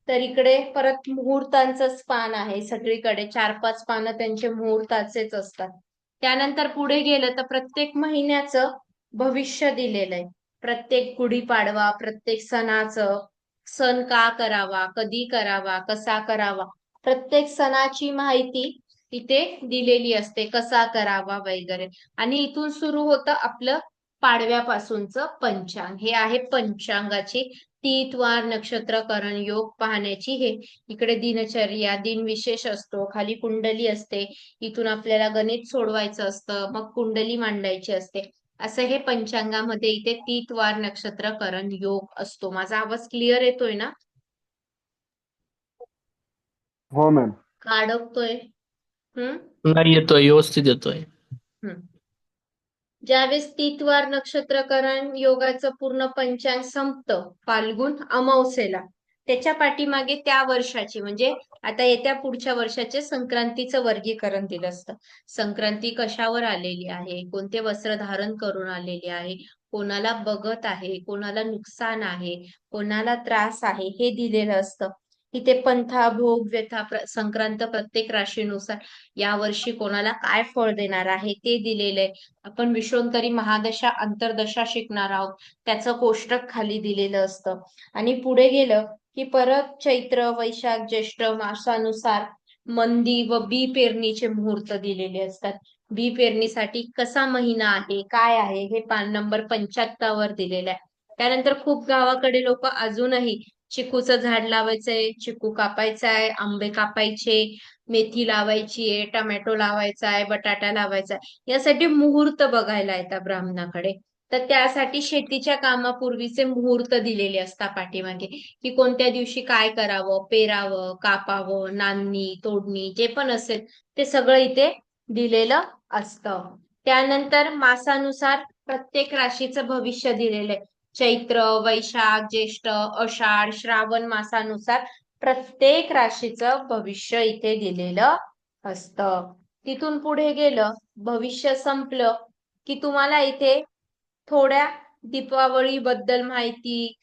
तर इकडे परत मुहूर्तांचंच पान आहे सगळीकडे, 4-5 पानं त्यांचे मुहूर्ताचेच असतात. त्यानंतर पुढे गेलं तर प्रत्येक महिन्याचं भविष्य दिलेलं आहे. प्रत्येक गुढीपाडवा, प्रत्येक सणाचं, सण का करावा, कधी करावा, कसा करावा, प्रत्येक सणाची माहिती इथे दिलेली असते, कसा करावा वगैरे. आणि इथून सुरू होतं आपलं पाडव्यापासूनचं पंचांग. हे आहे पंचांगाची तिथी वार नक्षत्र करण योग पाहण्याची. हे इकडे दिनचर्या, दिन विशेष असतो, खाली कुंडली असते, इथून आपल्याला गणित सोडवायचं असतं, मग कुंडली मांडायची असते. असं हे पंचांगामध्ये इथे तिथी वार नक्षत्र करण योग असतो. माझा आवाज क्लिअर येतोय ना? हो मॅम. का अडकतोय? हम्म. नाही येतोय, व्यवस्थित येतोय. ज्यावेळेस तिथवार नक्षत्रकरण योगाचं पूर्ण पंचांग संपतं फाल्गुन अमावस्येला, त्याच्या पाठीमागे त्या वर्षाची म्हणजे आता येत्या पुढच्या वर्षाचे संक्रांतीचं वर्गीकरण दिलं असतं. संक्रांती कशावर आलेली आहे, कोणते वस्त्र धारण करून आलेली आहे, कोणाला बघत आहे, कोणाला नुकसान आहे, कोणाला त्रास आहे, हे दिलेलं असतं. इथे पंथा, भोग, व्यथा, संक्रांत प्रत्येक राशीनुसार यावर्षी कोणाला काय फळ देणार आहे ते दिलेलं आहे. आपण विश्वंतरी महादशा अंतर्दशा शिकणार आहोत. त्याचं कोष्टक खाली दिलेलं असतं. आणि पुढे गेलं की परत चैत्र, वैशाख, ज्येष्ठ मासानुसार मंदी व बी पेरणीचे मुहूर्त दिलेले असतात. बी पेरणीसाठी कसा महिना आहे, काय आहे हे पान नंबर 75 वर दिलेलं आहे. त्यानंतर खूप गावाकडे लोक अजूनही चिकूचं झाड लावायचंय, चिकू कापायचा आहे, आंबे कापायचे, मेथी लावायची आहे, टमॅटो लावायचा आहे, बटाटा लावायचा आहे, यासाठी मुहूर्त बघायला येतात ब्राह्मणाकडे. तर त्यासाठी शेतीच्या कामापूर्वीचे मुहूर्त दिलेले असतात पाठीमागे, की कोणत्या दिवशी काय करावं, पेरावं, कापावं, नांदणी, तोडणी जे पण असेल ते सगळं इथे दिलेलं असतं. त्यानंतर मासानुसार प्रत्येक राशीचं भविष्य दिलेलं आहे. चैत्र, वैशाख, ज्येष्ठ, आषाढ, श्रावण मासानुसार प्रत्येक राशीचं भविष्य इथे दिलेलं असतं. तिथून पुढे गेलं, भविष्य संपलं की तुम्हाला इथे थोड्या दीपावली बद्दल माहिती,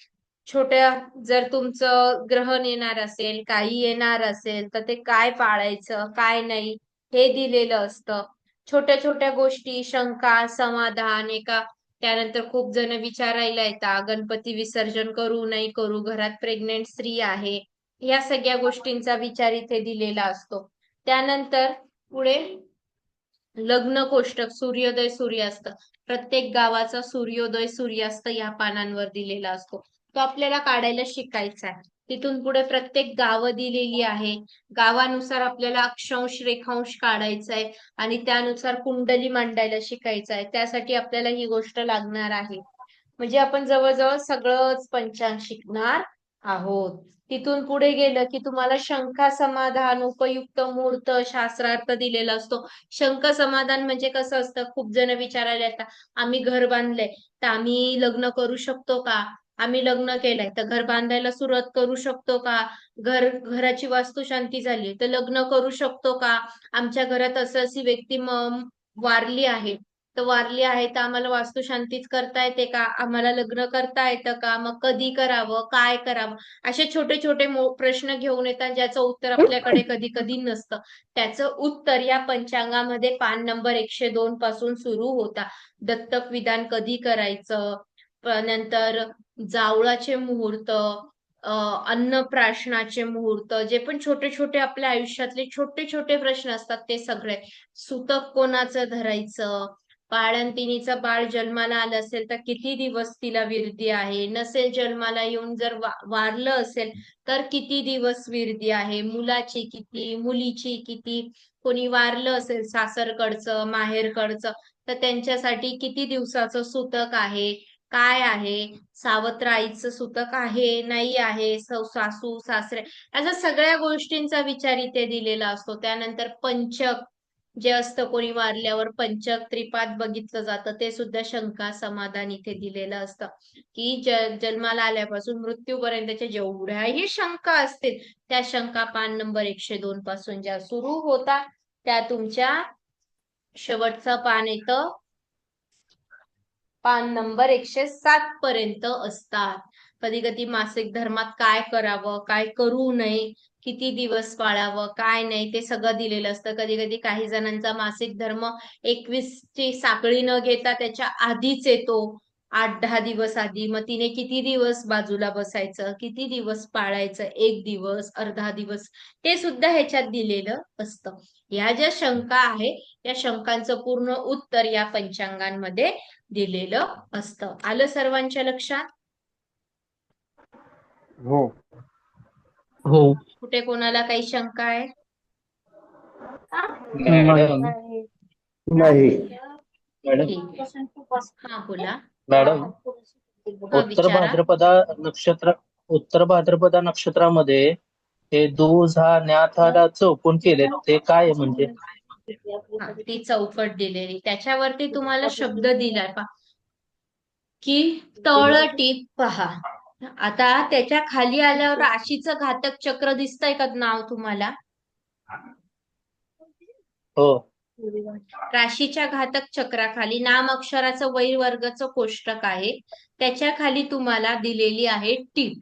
छोट्या जर तुमचं ग्रहण येणार असेल, काही येणार असेल तर ते काय पाळायचं, काय नाही हे दिलेलं असतं. छोट्या छोट्या गोष्टी, शंका, समाधान, त्यानंतर खूप जण विचारायला येतात, गणपती विसर्जन करू नाही करू, घरात प्रेग्नेंट स्त्री आहे, या सगळ्या गोष्टींचा विचार इथे दिलेला असतो. त्यानंतर पुढे लग्न कोष्टक, सूर्योदय सूर्यास्त, प्रत्येक गावाचा सूर्योदय सूर्यास्त या पानांवर दिलेला असतो. तो आपल्याला काढायला शिकायचा आहे. तिथून पुढे प्रत्येक गावं दिलेली आहे. गावानुसार आपल्याला अक्षांश रेखांश काढायचा आहे आणि त्यानुसार कुंडली मांडायला शिकायचं आहे. त्यासाठी आपल्याला ही गोष्ट लागणार आहे. म्हणजे आपण जवळजवळ सगळंच पंचांग शिकणार आहोत. तिथून पुढे गेलं की तुम्हाला शंका समाधान, उपयुक्त मुहूर्त, शास्त्रार्थ दिलेला असतो. शंका समाधान म्हणजे कसं असतं, खूप जण विचारायला येतात, आम्ही घर बांधलंय तर आम्ही लग्न करू शकतो का? आम्ही लग्न केलंय तर घर बांधायला सुरुवात करू शकतो का? घराची वास्तुशांती झाली तर लग्न करू शकतो का? आमच्या घरात असं अशी व्यक्ती वारली आहे तर आम्हाला वास्तुशांतीच करता येते का? आम्हाला लग्न करता येतं का? मग कधी करावं, काय करावं, असे छोटे छोटे प्रश्न घेऊन येतात ज्याचं उत्तर आपल्याकडे कधी कधी नसतं. त्याचं उत्तर या पंचांगामध्ये पान नंबर 102 पासून सुरू होता. दत्तक विधान कधी करायचं, नंतर जावळाचे मुहूर्त, अन्नप्राशनाचे मुहूर्त, जे पण छोटे छोटे आपल्या आयुष्यातले छोटे छोटे प्रश्न असतात ते सगळे, सुतक कोणाचं धरायचं, बाळंतिणीचं बाळ जन्माला आलं असेल तर किती दिवस तिला विरदी आहे, नसेल जन्माला येऊन जर वारलं असेल तर किती दिवस विरदी आहे, मुलाची किती, मुलीची किती, कोणी वारलं असेल सासरकडचं माहेरकडचं तर त्यांच्यासाठी किती दिवसाचं सुतक आहे, काय आहे, सावत्र आईचं सुतक आहे नाही आहे, सासू सासरे, अशा सगळ्या गोष्टींचा विचार इथे दिलेला असतो. त्यानंतर पंचक जे असतं, कोणी वारल्यावर पंचक त्रिपाद बघितलं जातं, ते सुद्धा शंका समाधान इथे दिलेलं असतं. की जन्माला आल्यापासून मृत्यूपर्यंतच्या जेवढ्याही शंका असतील त्या शंका पान नंबर 102 पासून ज्या सुरू होतात त्या तुमच्या शेवटचं पान येतं पान नंबर 107 पर्यंत असतात. कधी कधी मासिक धर्मात काय करावं, काय करू नये, किती दिवस पाळावं, काय नाही ते सगळं दिलेलं असतं. कधी कधी काही जणांचा मासिक धर्म 21 ची साखळी न घेता त्याच्या आधीच येतो, 8-10 दिवस आधी. मग तिने किती दिवस बाजूला बसायचं, किती दिवस पाळायचं, 1 दिवस, अर्धा दिवस, ते सुद्धा ह्याच्यात दिलेलं असतं. ह्या ज्या शंका आहे या शंकांचं पूर्ण उत्तर या पंचांगांमध्ये दिलेलं असतं. आलं सर्वांच्या लक्षात? हो. हो कुठे कोणाला काही शंका आहे? मॅडम. नाही. नाही. मॅडम ठीक आहे. हा बोला. मॅडम हा उत्तर विचारा. भाद्रपदा नक्षत्र उत्तर भाद्रपदा नक्षत्रामध्ये हे दूज हा न्यात हा चौकून केले ते काय आहे म्हणजे? हा ती चौकट दिलेली त्याच्यावरती तुम्हाला शब्द दिलाय पहा की तळटीप पहा. आता त्याच्या खाली आल्यावर राशीचं घातक चक्र दिसतंय का नाव तुम्हाला? हो राशीच्या घातक चक्राखाली नाम अक्षराचं वैर वर्गाचं कोष्टक आहे. त्याच्या खाली तुम्हाला दिलेली आहे टीप.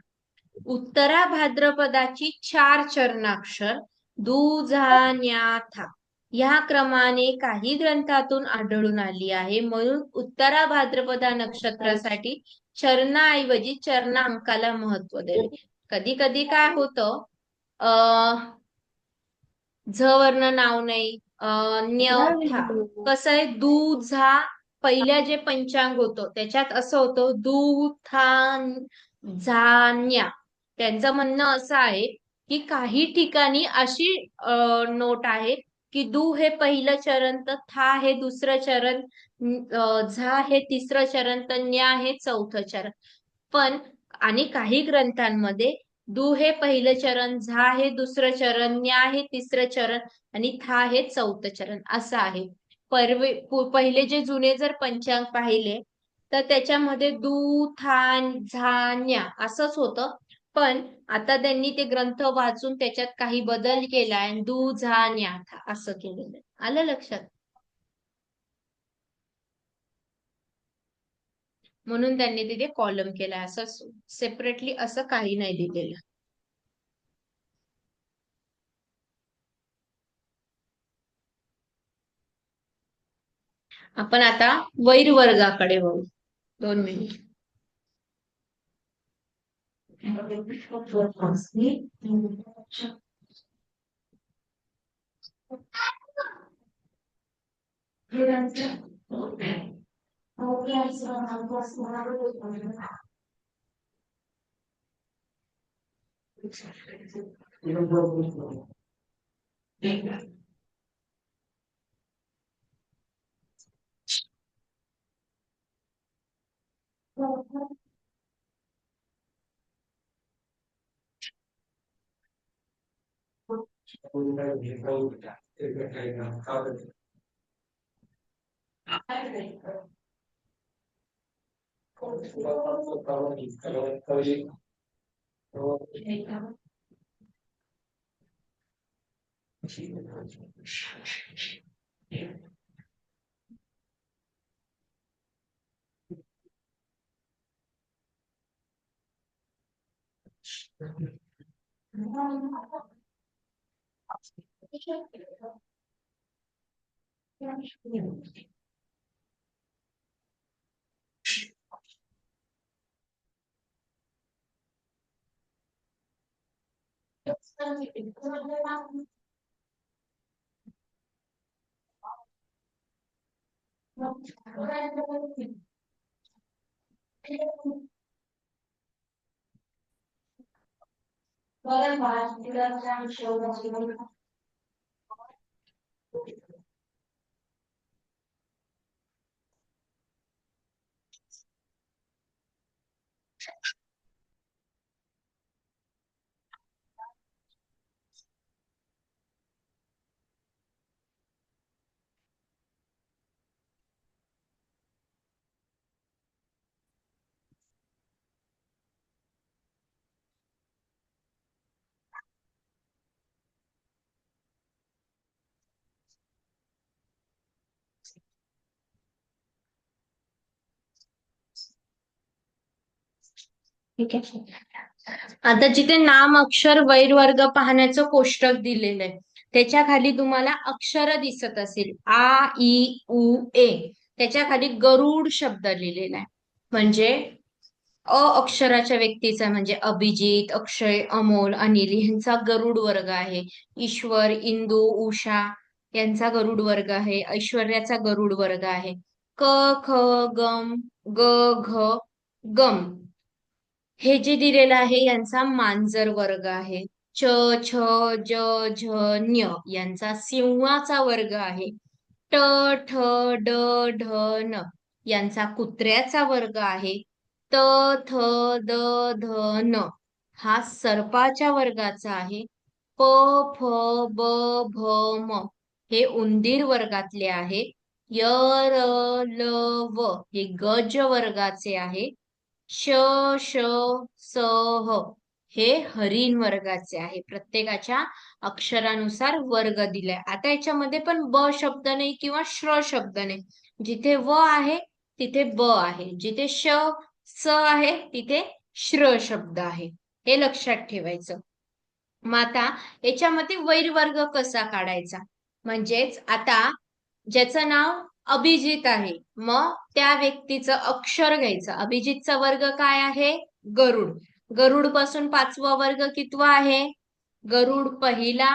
उत्तरा भाद्रपदाची 4 चरणाक्षर दु, झा, न्या, था ह्या क्रमाने काही ग्रंथातून आढळून आली आहे. म्हणून उत्तरा भाद्रपदा नक्षत्रासाठी चरणाऐवजी चरणांकाला महत्व द्यावे. कधी कधी काय होतं, झ वर्ण नाव नाही, न्य, था कसं आहे, दु, झा पहिल्या जे पंचांग होतं त्याच्यात असं होतं दु, था, झा, न्या. त्यांचं म्हणणं असं आहे की काही ठिकाणी अशी नोट आहे की दु हे पहिलं चरण, तर था हे दुसरं चरण, झा हे तिसरं चरण, तर न्या हे चौथं चरण. पण आणि काही ग्रंथांमध्ये दु हे पहिलं चरण, झा हे दुसरं चरण, न्या हे तिसरं चरण आणि था हे चौथं चरण असं आहे. पहिले जे जुने जर पंचांग पाहिले तर त्याच्यामध्ये दु, था, झा, न्या असंच होतं. पण आता त्यांनी ते ग्रंथ वाचून त्याच्यात काही बदल केलाय, दु, झा, न्या, था असं केलेलं आहे. आलं लक्षात? म्हणून त्यांनी तिथे कॉलम केलाय, असं सेपरेटली असं काही नाही दिलेलं. आपण आता वैरवर्गाकडे वळू. 2 मिनिट. ठीक आहे. आता जिथे नाम अक्षर वैरवर्ग पाहण्याचं कोष्टक दिलेलं आहे त्याच्या खाली तुम्हाला अक्षर दिसत असेल, आ, इ, उ, ए. त्याच्या खाली गरुड शब्द लिहिलेला आहे. म्हणजे अ अक्षराच्या व्यक्तीचा म्हणजे अभिजित, अक्षय, अमोल, अनिल यांचा गरुड वर्ग आहे. ईश्वर, इंदू, उषा यांचा गरुड वर्ग आहे. ऐश्वर्याचा गरुड वर्ग आहे. क, ख, गम, ग, घ, गम हे जे दिलेलं आहे यांचा मांजर वर्ग आहे. च, छ, ज, झ, ञ यांचा सिंहाचा वर्ग आहे. ट, ठ, ड, ढ, न यांचा कुत्र्याचा वर्ग आहे. त, थ, द, ध, न हा सर्पाच्या वर्गाचा आहे. प, फ, ब, भ, म हे उंदीर वर्गातले आहे. य, र, ल, व हे गज वर्गाचे आहे. श, श, स, ह हे हरिण वर्गाचे आहे. प्रत्येकाच्या अक्षरानुसार वर्ग दिलाय. आता याच्यामध्ये पण ब शब्द नाही किंवा श्र शब्द नाही. जिथे व आहे तिथे ब आहे, जिथे श, स आहे तिथे श्र शब्द आहे. हे लक्षात ठेवायचं. मग आता याच्यामध्ये वैरवर्ग कसा काढायचा? म्हणजेच आता ज्याचं नाव अभिजित आहे, मग त्या व्यक्तीचं अक्षर घ्यायचं. अभिजितचा वर्ग काय आहे? गरुड. गरुड पासून 5वा वर्ग कितवा आहे? गरुड पहिला,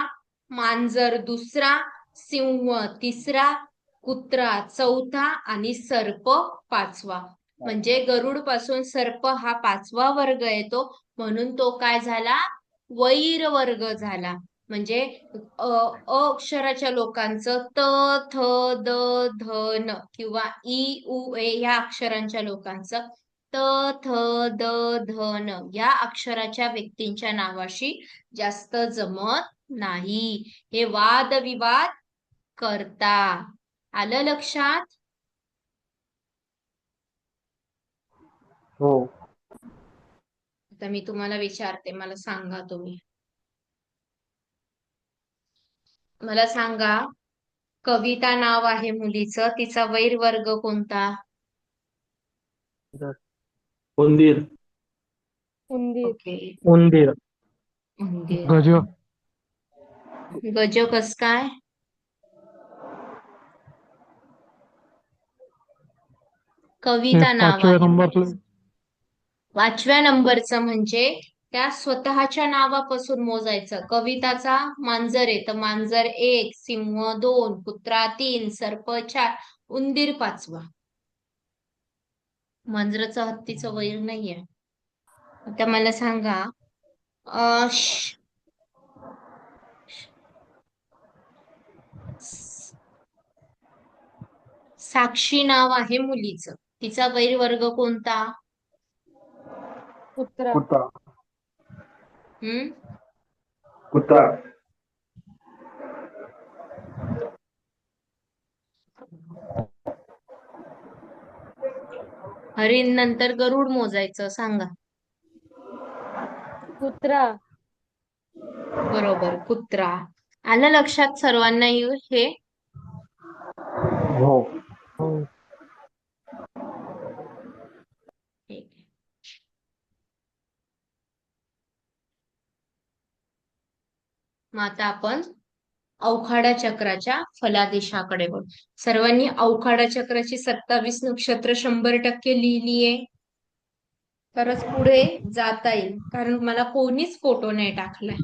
मांजर दुसरा, सिंह तिसरा, कुत्रा चौथा आणि सर्प 5वा. म्हणजे गरुड पासून सर्प हा 5वा वर्ग येतो, म्हणून तो काय झाला? वैर वर्ग झाला. म्हणजे अ अक्षराच्या लोकांचं त, थ, द, ध, न किंवा इ, उ, ए या अक्षरांच्या लोकांचं त, थ, द, ध, न या अक्षराच्या व्यक्तींच्या नावाशी जास्त जमत नाही. हे वादविवाद करता. आलं लक्षात? हो. आता मी तुम्हाला विचारते, मला सांगा तुम्ही. मला सांगा, कविता नाव आहे मुलीचं, तिचा वैरवर्ग कोणता? उंदीर. उंदीर. ओके, उंदीर. उंदीर. गज. गज कस काय? कविता नाव 5व्या आहे. नंबरला 5व्या नंबरचं म्हणजे त्या स्वतःच्या नावापासून मोजायचं. कविताचा मांजर आहे तर मांजर 1, सिंह 2, कुत्रा 3, सर्प 4, उंदीर 5वा. मांजराचं हत्तीचं वैर नाहीये. आता मला सांगा, साक्षी नाव आहे मुलीचं, तिचा वैरवर्ग कोणता? कुत्रा. कुत्रा. हम्म कुत्रा. हरिण नंतर गरुड मोजायचं. सांगा. कुत्रा. बरोबर, कुत्रा. आलं लक्षात सर्वांना हे? हो. हो. ठीक आहे. मग आता आपण अवखाडा चक्राच्या फलादेशाकडे बघू. सर्वांनी अवखाडा चक्राची 27 नक्षत्र 100% लिहिलीये, तरच पुढे जाता येईल. कारण मला कोणीच फोटो नाही टाकलाय.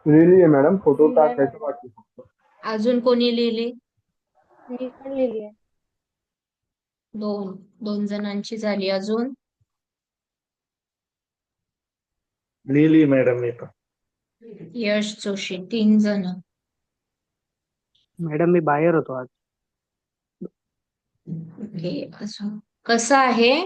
लिहिली आहे मॅडम, फोटो नाही टाकायचं बाकी फक्त. अजून कोणी लिहिली? मी पण लिहिली आहे. 2 जणांची झाली. अजून लिहिली मॅडम मी पण. यश जोशी 3 जण. मॅडम मी बाहेर होतो आज. ओके. असं कसं आहे,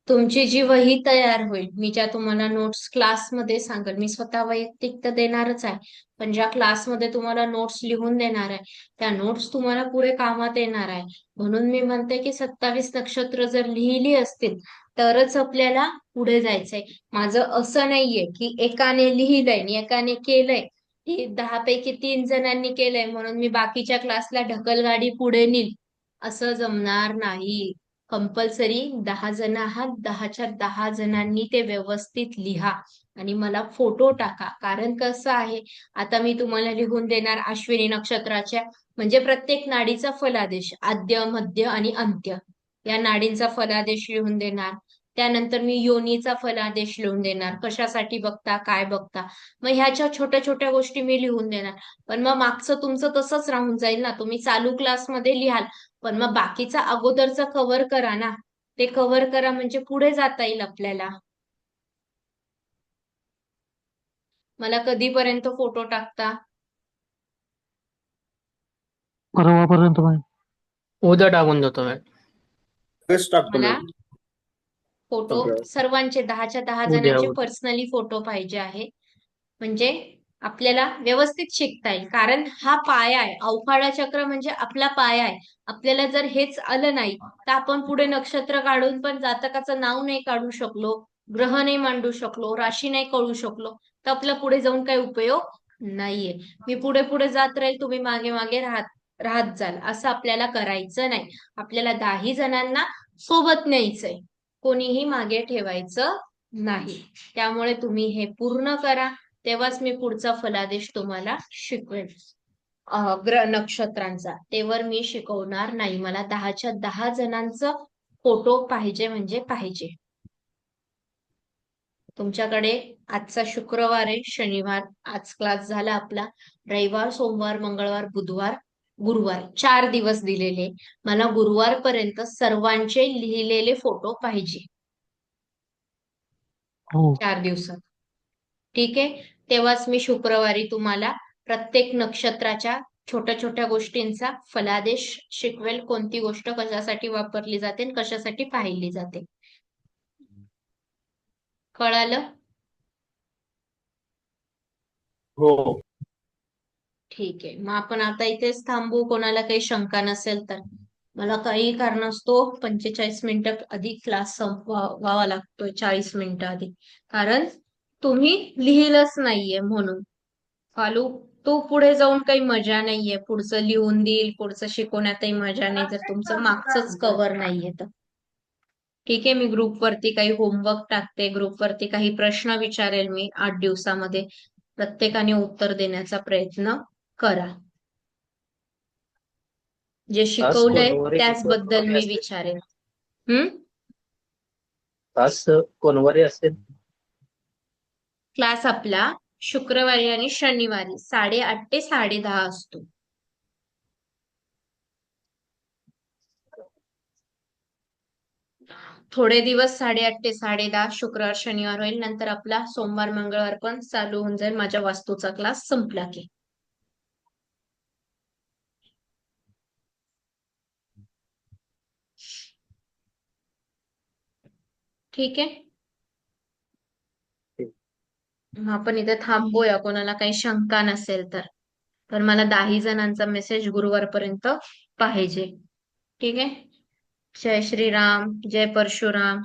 तुमची जी वही तयार होईल, मी ज्या तुम्हाला नोट्स क्लासमध्ये सांगेल, मी स्वतः वैयक्तिक तर देणारच आहे, पण ज्या क्लासमध्ये तुम्हाला नोट्स लिहून देणार आहे त्या नोट्स तुम्हाला पुढे कामात येणार आहे. म्हणून मी म्हणते की 27 नक्षत्र जर लिहिली असतील तरच आपल्याला पुढे जायचंय. माझं असं नाहीये की एकाने लिहिलंय आणि एकाने केलंय, की 10 पैकी 3 जणांनी केलंय म्हणून मी बाकीच्या क्लासला ढकलगाडी पुढे नेईल, असं जमणार नाही. कंपल्सरी 10 जण आहात, 10च्या 10 जणांनी ते व्यवस्थित लिहा आणि मला फोटो टाका. कारण कसं आहे, आता मी तुम्हाला लिहून देणार अश्विनी नक्षत्राच्या म्हणजे प्रत्येक नाडीचा फलादेश, आद्य मध्य आणि अंत्य या नाडींचा फलादेश लिहून देणार. त्यानंतर मी योनीचा फलादेश लिहून देणार, कशासाठी बघता, काय बघता. मग ह्याच्या छोट्या छोट्या गोष्टी मी लिहून देणार. पण मग मागचं तुमचं तसंच राहून जाईल ना, तुम्ही चालू क्लासमध्ये लिहाल, पण मग बाकीचा अगोदरचा कव्हर करा ना. ते कव्हर करा म्हणजे पुढे जाता येईल आपल्याला. मला कधीपर्यंत फोटो टाकता? परवापर्यंत मॅम. उद्या टाकून देतो मॅडम. तेच टाकतो मला मॅडम. फोटो सर्वांचे 10च्या 10 उद्या, जणांचे उद्या. पर्सनली फोटो पाहिजे आहे, म्हणजे आपल्याला व्यवस्थित शिकता येईल. कारण हा पाया आहे, अवखाडा चक्र म्हणजे आपला पाया आहे. आपल्याला जर हेच आलं नाही तर आपण पुढे नक्षत्र काढून पण जातकाचं नाव नाही काढू शकलो, ग्रह नाही मांडू शकलो, राशी नाही कळू शकलो, तर आपला पुढे जाऊन काही उपयोग नाहीये. मी पुढे पुढे जात राहील, तुम्ही मागे मागे राहत जाल, असं आपल्याला करायचं नाही. आपल्याला 10 जणांना सोबत न्यायचंय. कोणीही मागे ठेवायचं नाही. त्यामुळे तुम्ही हे पूर्ण करा, तेव्हाच मी पुढचा फलादेश तुम्हाला शिकवेल. ग्रह नक्षत्रांचा तेवर मी शिकवणार नाही. मला 10च्या 10 जणांचं फोटो पाहिजे म्हणजे पाहिजे. तुमच्याकडे आजचा शुक्रवार आहे, शनिवार आज क्लास झाला आपला, रविवार, सोमवार, मंगळवार, बुधवार, गुरुवार 4 दिवस दिलेले. मला गुरुवारपर्यंत सर्वांचे लिहिलेले फोटो पाहिजे हो 4 दिवसात. ठीक आहे, तेव्हाच मी शुक्रवारी तुम्हाला प्रत्येक नक्षत्राच्या छोट्या छोट्या गोष्टींचा फलादेश शिकवेल. कोणती गोष्ट कशासाठी वापरली जाते आणि कशासाठी पाहिली जाते. कळालं? हो. ठीक आहे, मग आपण आता इथेच थांबू. कोणाला काही शंका नसेल तर. मला काही कारणास्तव 45 मिनिटं आधी क्लास संपवावा लागतोय, 40 मिनिटं आधी, कारण तुम्ही लिहिलंच नाहीये म्हणून. फालू तो पुढे जाऊन काही मजा नाहीये. पुढचं लिहून देईल, पुढचं शिकवण्यातही मजा नाही जर तुमचं मागचंच कव्हर नाहीये तर. ठीक आहे, मी ग्रुपवरती काही होमवर्क टाकते, ग्रुपवरती काही प्रश्न विचारेल मी 8 दिवसामध्ये. प्रत्येकाने उत्तर देण्याचा प्रयत्न करा. जे शिकवलंय त्याचबद्दल मी विचारेन. तास कोणवारी असेल? क्लास आपला शुक्रवारी आणि शनिवारी 8:30 ते 10:30 असतो. थोडे दिवस 8:30 ते 10:30 शुक्रवार शनिवार होईल. नंतर आपला सोमवार मंगळवार पण चालू होऊन जाईल माझ्या वास्तूचा क्लास संपला की. ठीक आहे, मग आपण इथे थांबूया. कोणाला काही शंका नसेल तर. तर मला 10 जणांचा मेसेज गुरुवारपर्यंत पाहिजे. ठीक आहे, जय श्रीराम, जय परशुराम.